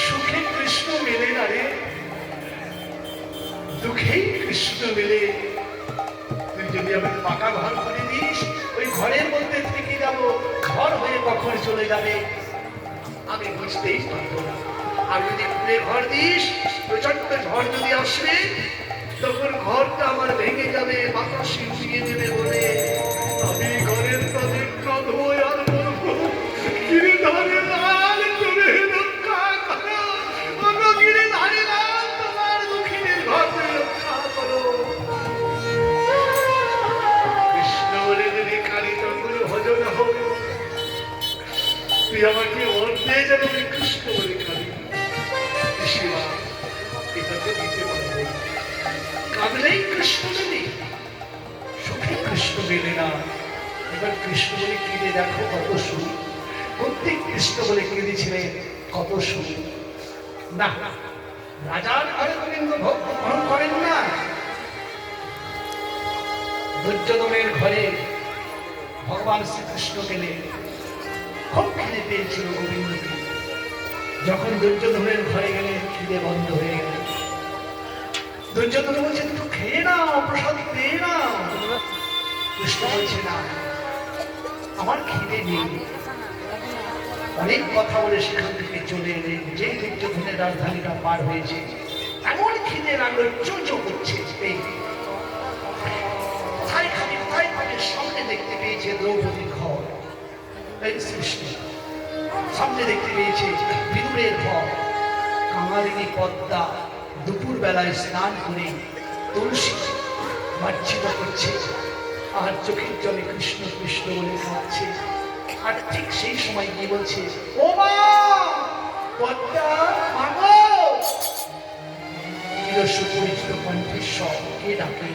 সুখে কৃষ্ণ মেলে না রে, দুঃখেই কৃষ্ণ মেলে। তুই যদি আমি পাকা ঘর করে দিস, ওই ঘরের মধ্যে থেকে যাব, ঘর হয়ে কখন চলে যাবে আমি বুঝতেই পারবো না। আর যদি খুলে ঘর দিস, প্রচন্ড ঝড় যদি আসবে, তখন ঘরটা আমার ভেঙে যাবে, বাতাস উড়িয়ে দেবে বলে আমি ঘরের তাদের হয়ে আর বলবো, গিরে ধরে লাল করে রক্ষা করো, অন্য গিরে ধরে লাল তোমার দুঃখীদের ঘরে রক্ষা করো। কৃষ্ণ বলে যদি কারিতগুলো ভজন হবে, তুই আমাকে অর্ধে যেন কৃষ্ণ বলে কারি শিবা, এটাকে দিতে পারবো। কাঁদলেই কৃষ্ণ মেলে, সুখে কৃষ্ণ মেলে না। এবার কৃষ্ণ বলে কেঁদে দেখো কত সুখ, প্রত্যেক কৃষ্ণ বলে কেঁদেছিলেন কত সুখ। না, রাজার ঘরে গোবিন্দ ভক্ত গ্রহণ করেন না, দুর্যোধনের ঘরে ভগবান শ্রীকৃষ্ণ গেলেন। খুব খিদে পেয়েছিল গোবিন্দকে, যখন দুর্যোধনের ঘরে গেলেন খিদে বন্ধ হয়ে গেল। দুর্যোধন বলছে একটু খেয়ে নাও, প্রসাদ পেয়ে নাও। কৃষ্ণ বলছে না, আমার খিদে নেই। অনেক কথা বলে সেখান থেকে চলে এলেন। যে দুর্যোধনের রাজধানীটা পার হয়েছে, এমন খিদে লাগলো, চোচো করছে। সামনে দেখতে পেয়েছে দ্রৌপদীর ঘর, সামনে দেখতে পেয়েছে বিদুরের ঘর। কাঙালিনী পদ্মা দুপুর বেলায় স্নান করে তুলসী মার্জিত করছে, আর চোখের জলে কৃষ্ণ কৃষ্ণ বলে কাঁদছে। আর ঠিক সেই সময় গিয়ে বলছে, ও মা পদ্মা, মাগো। সুপরিচিত কণ্ঠস্বর, কে ডাকে?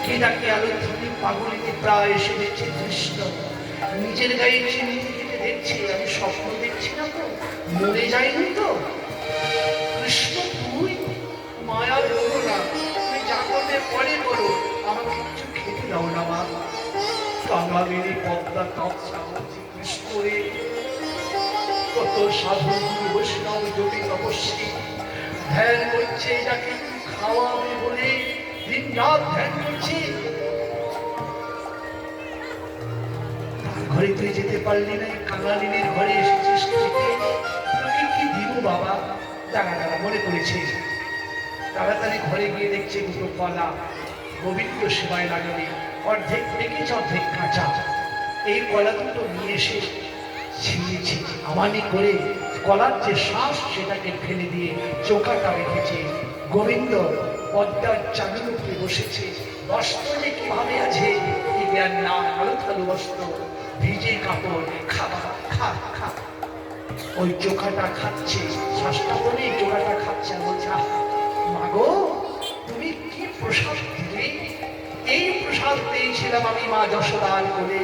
কে ডাকে? আলোধ্বনি পাগলিনী প্রায় এসে দেখছে কৃষ্ণ, নিজের গায়ে চিনি কেটে দেখছে। আমি স্বপ্ন দেখছি না তো, মরে যাইনি তো? কৃষ্ণ তুই মায়া করো না, তুমি যা করবে পরে করো, আমাকে কিছু খেতে দাও না মা। কাঙালিনী পদ্মা কাঁদছে, বলছে কৃষ্ণ রে, কত সাধু গুরু বৈষ্ণব যোগী তপস্বী ধ্যান করছে, যাকে তুই খাওয়াবে বলে দিন রাত ধ্যান করছে। ঘরে তুই যেতে পারলি না, কাঙালিনীর ঘরে এসেছিস, তোকে কি দিব বাবা? দাঁড়া দাঁড়া, মনে করেছে। তাড়াতাড়ি ঘরে গিয়ে দেখছে দুটো কলা গোবিন্দ সেবায় লাগাবে, অর্ধেক পেকেছে অর্ধেক কাঁচা। এই কলা দুটো নিয়ে এসে ছিঁড়েছে, আমানি করে কলার যে শ্বাস সেটাকে ফেলে দিয়ে চোখাটা রেখেছে। গোবিন্দ পদ্মার চাঁদের উপরে বসেছে, বস্ত্র যে কিভাবে আছে এই জ্ঞান না, আলো থালু বস্ত্র, ভিজে কাপড়, খা বাবা খা খা। ওই চোখাটা খাচ্ছে, শ্বাসটা বলে চোখাটা খাচ্ছে, আর বলছে মাগো তুমি কি প্রসাদ দিলে? এই প্রসাদ পেয়েছিলাম আমি মা যশোদার কোলে।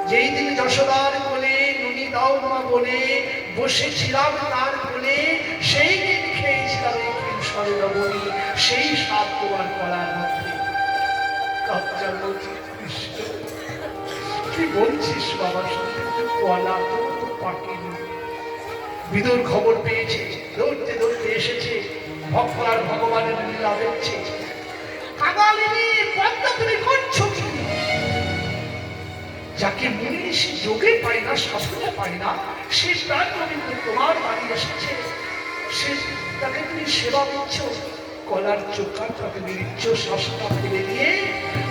যেই দিন যশোদার কোলে নুনি দাও মা বলে বসেছিলাম তার কোলে, সেই দিন খেয়েছিলাম এই সরলবণী, সেই স্বাদ তোমার কলার মধ্যে। কাপচার বলছে কৃষ্ণ কি বলছিস বাবা? সত্যি কলা তো পাকেনি। বিদুর খবর পেয়েছে, দৌড়তে দৌড়তে এসেছে, ভক্তরা ভগবানের লীলা দেখছে। কাঙালিনী পদ্মা তুমি করছো কি? যাকে মনে সে যোগে পায় না, শাস্ত্রে পায় না, সে প্রাণ গোবিন্দ তোমার বাড়ি এসেছে, সে তাকে তুমি সেবা দিচ্ছ, কলার চোখা তাকে দিচ্ছ, শ্বাসটা ফেলে দিয়ে।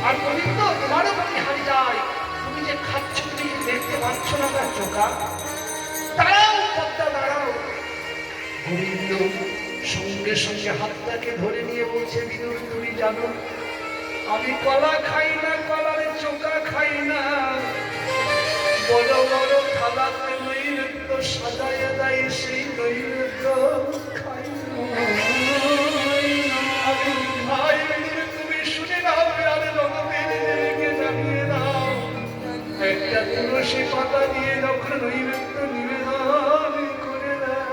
আর গোবিন্দ তোমারও বাড়ি হারিয়ে যায়, তুমি যে খাচ্ছ তুমি দেখতে পাচ্ছ না তার চোখা। দাঁড়াও পদ্মা দাঁড়াও। গোবিন্দ সঙ্গে সঙ্গে হাতটাকে ধরে নিয়ে বলছে, বিদুর তুমি জানো আমি কলা খাই না, কলার চোখা খাই না, বড় বড় থালাতে নৈবেদ্য সাজাইয়া দেয় সেই নৈবেদ্য খাই না। ভাই বিদুর তুমি শুনে নাও, আর জগতের জানিয়ে দাও, একটা তুলসী পাতা দিয়ে যখন নৈবেদ্য নিবেদন করে দাও,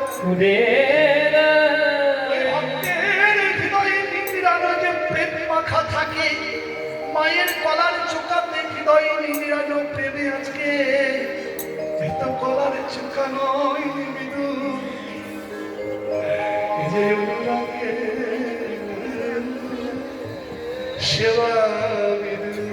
ভক্তের হৃদয়ে নিংড়ানো যে প্রেম মাখা থাকে, মায়ের কলার চোকাতে হৃদয়ে নিংড়ানো প্রেমে আজকে এত কলার চোকা নয় বিদু, এই যে অনুরাগের সেবা বিদু,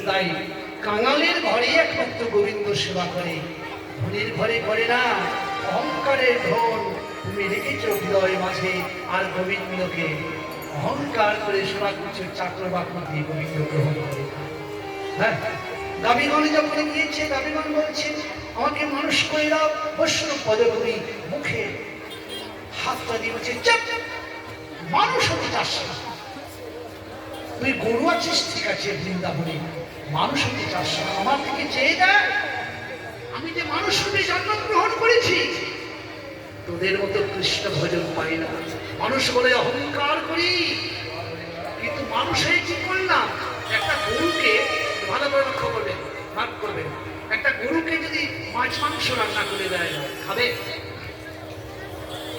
তাই কাঙালের ঘরে একমাত্র গোবিন্দ সেবা করে, ধনের ঘরে করে না। অহংকারের ধন তুমি রেখেছ হৃদয় মাঝে, আর গোবিন্দকে অহংকার করে সেবা করছো, চাকর বাকর দিয়ে গোবিন্দ গ্রহণ করে। হ্যাঁ, দাবিগণে যখন গিয়েছে, দাবিগণ বলছে আমাকে মানুষ করে দাও, বৈষ্ণব পদগুলি মুখে হাতটা দিয়ে বলছে মানুষ হতে চাস না, তুই গরু আছিস ঠিক আছে বৃন্দাবনে, মানুষ হতে চাস না, আমার থেকে চেয়ে দেয়, আমি যে মানুষ রূপে জন্মগ্রহণ করেছি, তোদের মতো কৃষ্ণ ভজন পাই না, মানুষ বলে অহংকার করি। কিন্তু মানুষ হয়ে কি করলাম, একটা গরুকে ভালো করে লক্ষ্য করবেন, ভাগ করবেন, একটা গরুকে যদি মাছ মাংস রান্না করে দেয় খাবে,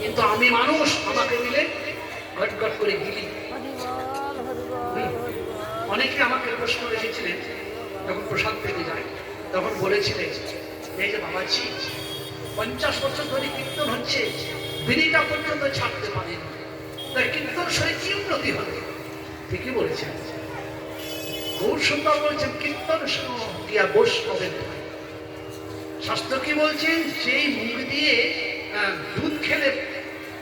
কিন্তু আমি মানুষ, আমাকে দিলে গট গট করে গিলি। অনেকে আমাকে প্রশ্ন এসেছিলেন, যখন প্রসাদ পেতে যায় তখন বলেছিলেন এই যে বাবাজি 50 বছর ধরে কীর্তন হচ্ছে, বিড়িটা পর্যন্ত ছাড়তে পারেনি, তাই কীর্তন শরীর কি উন্নতি হবে? ঠিকই বলেছেন। গৌর সুন্দর বলছেন কীর্তন গিয়া বৈষ্ণবের ঠাঁই। শাস্ত্র কি বলছেন? সেই মুখ দিয়ে দুধ খেলে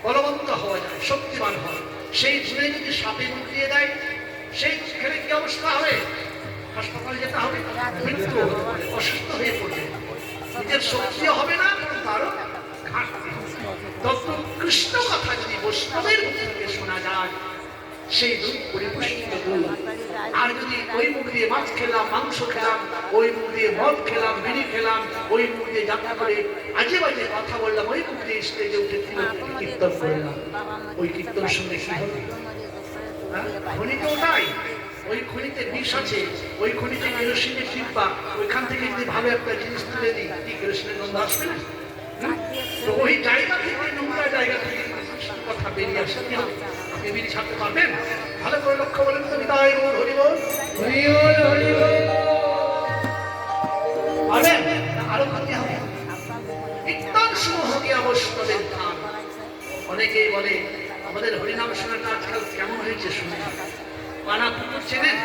বলবন্ত হওয়া যায়, শক্তিমান হয়। সেই দুধে যদি সাপে মুখ দিয়ে দেয়, সেই খেলে কি অবস্থা হবে? হাসপাতালে যেতে হবে, মৃত্যু হতে পারে, অসুস্থ হয়ে পড়বে, নিজের শক্তিও হবে না, তারও ঘাটতি হবে। তত কৃষ্ণ কথা যদি বৈষ্ণবের মুখ থেকে শোনা যায়, সেই দুধ পরিপুষ্টিত দুধ। আর যদি ওই মুখ দিয়ে মাছ খেলাম, মাংস খেলাম, ওই মুখ দিয়ে মদ খেলাম, বিড়ি খেলাম, ওই মুখ দিয়ে যাত্রা করে আজে বাজে কথা বললাম, ওই মুখ দিয়ে স্টেজে উঠে কীর্তন করলাম, ওই কীর্তন শুনে কি হবে? খনি তো ওটাই, ওই খনিতে বিষ আছে, ওই খনিতে কেরোসিনের টিপ্পা, ওইখান থেকে যদি ভালো একটা জিনিস তুলে দিই, কি কেরোসিনের গন্ধ আসবে না? তো ওই জায়গা থেকে, নোংরা জায়গা থেকে কথা বেরিয়ে আসে, কি হবে? আপনি বিড়ি ছাড়তে পারবেন? ভালো করে লক্ষ্য বলেন তো, বিদায় বল, হরি বল, হরি বল, হরি বল। পারবেন? আরো ক্ষতি হবে। কীর্তন সমূহ গিয়া বৈষ্ণবের ধাম। অনেকেই বলে আমাদের হরিনাম শোনাটা আজকাল কেমন হয়েছে শুনে। পানা পুকুর চেনেন?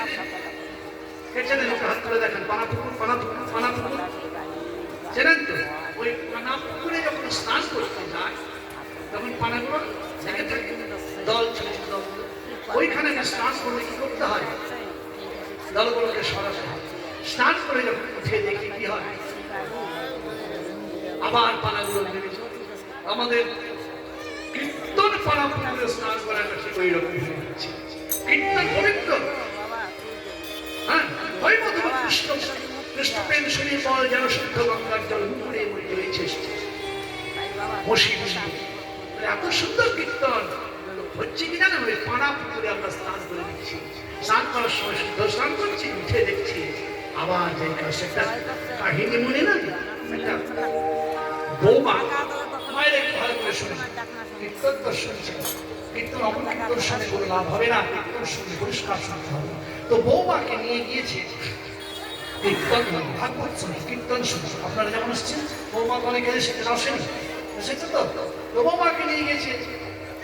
কে চেনেন? ওকে হাত তুলে দেখেন। পানা পুকুর, পানা পুকুর, পানা পুকুর চেনেন তো? ওই পানা পুকুরে যখন স্নান করতে যায়, তখন পানাগুলো থেকে থাকে, দল ছোট ছোট দল। ওইখানে স্নান করলে কি করতে হয়? দলগুলোকে সরাতে হয়। স্নান করে যখন উঠে দেখি কি হয়, আবার পানাগুলো নেমে যায়। আমাদের কীর্তন পানা পুকুরে স্নান করাটা ঠিক ওই রকম হয়ে যাচ্ছে। কীর্তন পবিত্র, হ্যাঁ, কৃষ্ণ কৃষ্ণ প্রেম শুনি বল যেন শুদ্ধ গঙ্গার জল মুখে মুখে রয়েছে, এত সুন্দর কীর্তন হচ্ছে কি জানেন? ওই পানা পুকুরে আমরা স্নান করে দিচ্ছি, স্নান করার সময় শুদ্ধ স্নান করছি, উঠে দেখছি আবার যে সেটা কাহিনী মনে না, একটা বৌমা, মায়ের একটু ভালো করে শুনে, কীর্তন তো শুনছে, কীর্তন অমন কীর্তন শুনে কোনো লাভ হবে না, কীর্তন শুনে পরিষ্কার শুনতে হবে। তো বৌমাকে নিয়ে গিয়েছে কীর্তন, ভাগবত শুনে, কীর্তন শুনে। আপনারা যেমন আসছেন, বৌমা অনেকে সেখানে আসেনি, এসেছে তো? তো বৌমাকে নিয়ে গেছে,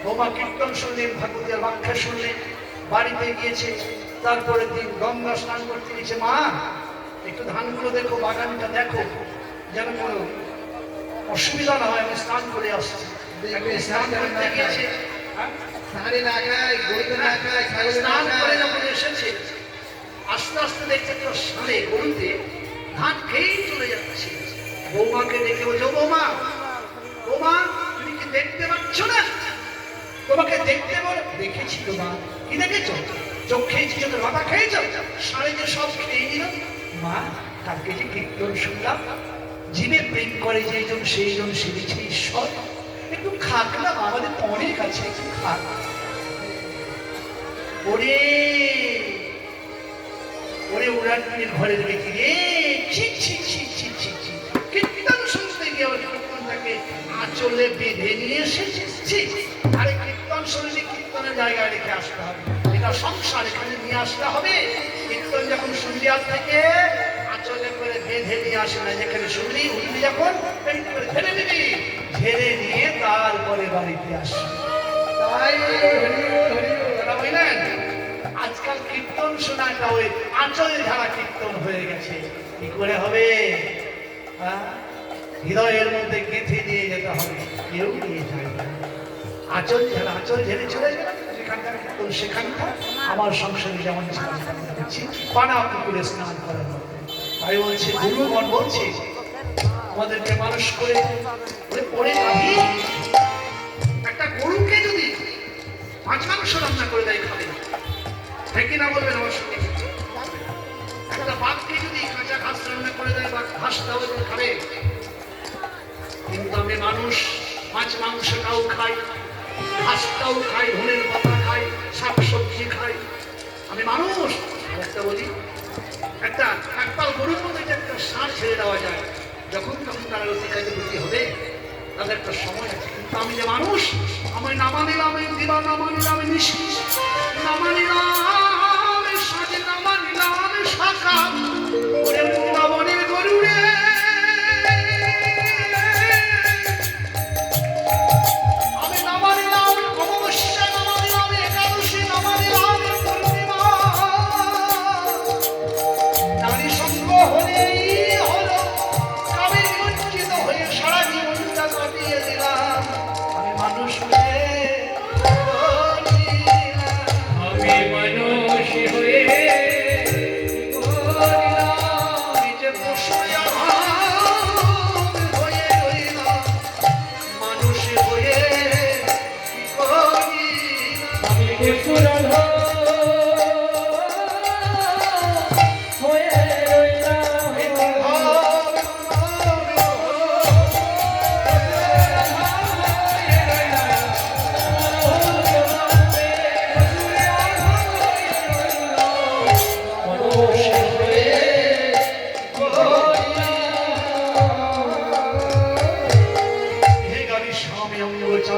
বৌমা কীর্তন শুনলেন, ভাগবতের ব্যাখ্যা শুনলেন, বাড়িতে গিয়েছে। তারপরে দিন গঙ্গা স্নান করতে গেছে। মা, একটু ধানগুলো দেখো, বাগানটা দেখো, যেন কোনো অসুবিধা না হয়, আমি স্নান করে আসছি। স্নান করতে গিয়েছে, স্নান করে যখন এসেছে, আস্তে আস্তে দেখছে তো সামনে গরুতে ধান খেয়েই চলে যাচ্ছে। বৌমাকে দেখে বলছে, বৌমা, বৌমা, তুমি কি দেখতে পাচ্ছ না? তোমাকে দেখতে বলে দেখেছি। তোমা কি দেখেছ? চোখ খেয়েছি, চোখের মাথা খেয়েছ, সাড়ে যে সব খেয়ে নিল। মা, কালকে যে কীর্তন শুনলাম, জীবে প্রেম করে যেজন সেইজন সেবিছে ঈশ্বর, একটু খাক না, আমাদের তো অনেক আছে, একটু খাক। ওরে ওরে উড়ানের ঘরের বেঁকে রে, ছি ছি ছি ছি ছি ছি, কীর্তন শুনতে গিয়ে কীর্তনটাকে আঁচলে বেঁধে নিয়ে এসেছে। আরে কীর্তন শুনলে কীর্তনের জায়গায় রেখে আসতে হবে, এটা সংসার, এখানে নিয়ে আসতে হবে। কীর্তন যখন শুনবি আজ থেকে আঁচলে করে বেঁধে নিয়ে আসে না, যেখানে শুনলি উঠবি যখন ঝেড়ে নিবি, ঝেড়ে নিয়ে তারপরে বাড়িতে আসবি। তাই বুঝলেন? আজকাল কীর্তন শোনাটা ওই আঁচল ঝাড়া কীর্তন হয়ে গেছে। কি করে হবে? হৃদয়ের মধ্যে গেঁথে দিয়ে যেতে হবে, কেউ নিয়ে যায় না। আঁচল ঝাড়া, আঁচল ঝেড়ে চলে যাবে যেখানকার কীর্তন সেখানকার। আমার সংসারে যেমন করছি, পানা পুকুরে স্নান করার মধ্যে। তাই বলছে, গুরুগণ বলছে আমাদেরকে মানুষ করে পড়ে যাবি। একটা গরুকে যদি মাছ মাংস রান্না করে দেয়, খাবে না, হ্যাঁ কি না বলবেন আমার সঙ্গে? একটা বাঘকে যদি কাঁচা ঘাস রান্না করে দেয় বা ঘাস তাহলে খাবে। কিন্তু আমি মানুষ, মাছ মাংসটাও খাই, ঘাসটাও খাই, ধনের পাতা খাই, শাক সবজি খাই, আমি মানুষ। একটা বলি, একবার গরুর মধ্যে একটা সার ছেড়ে দেওয়া যায়, যখন তখন তারা অতিকাজে বুদ্ধি হবে, তাদের একটা সময় আছে। কিন্তু আমি যে মানুষ, আমায় নামা নিলাম দিবা, নামা নিলাম নিশি, নামা নিলাম সাজে, নামা নিলাম শাখা, ওরে বনের গরু রে,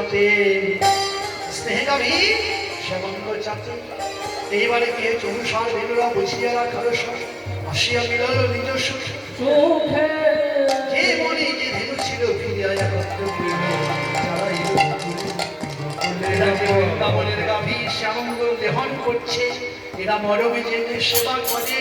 চাপে স্নেহগামী শ্যামঙ্গ চাপে এইবারে কে চৌসার বেলুরা বুঝিয়া রাখার সব আসিয়া মিলল নিজ সুখ যে মনে যে ধেনু ছিল ফিরিয়া একত্র করিল যারা এলো বৃন্দাবনের গাভী শ্যামঙ্গ দেহন করছে এরা মরমে জেনে সেবা করে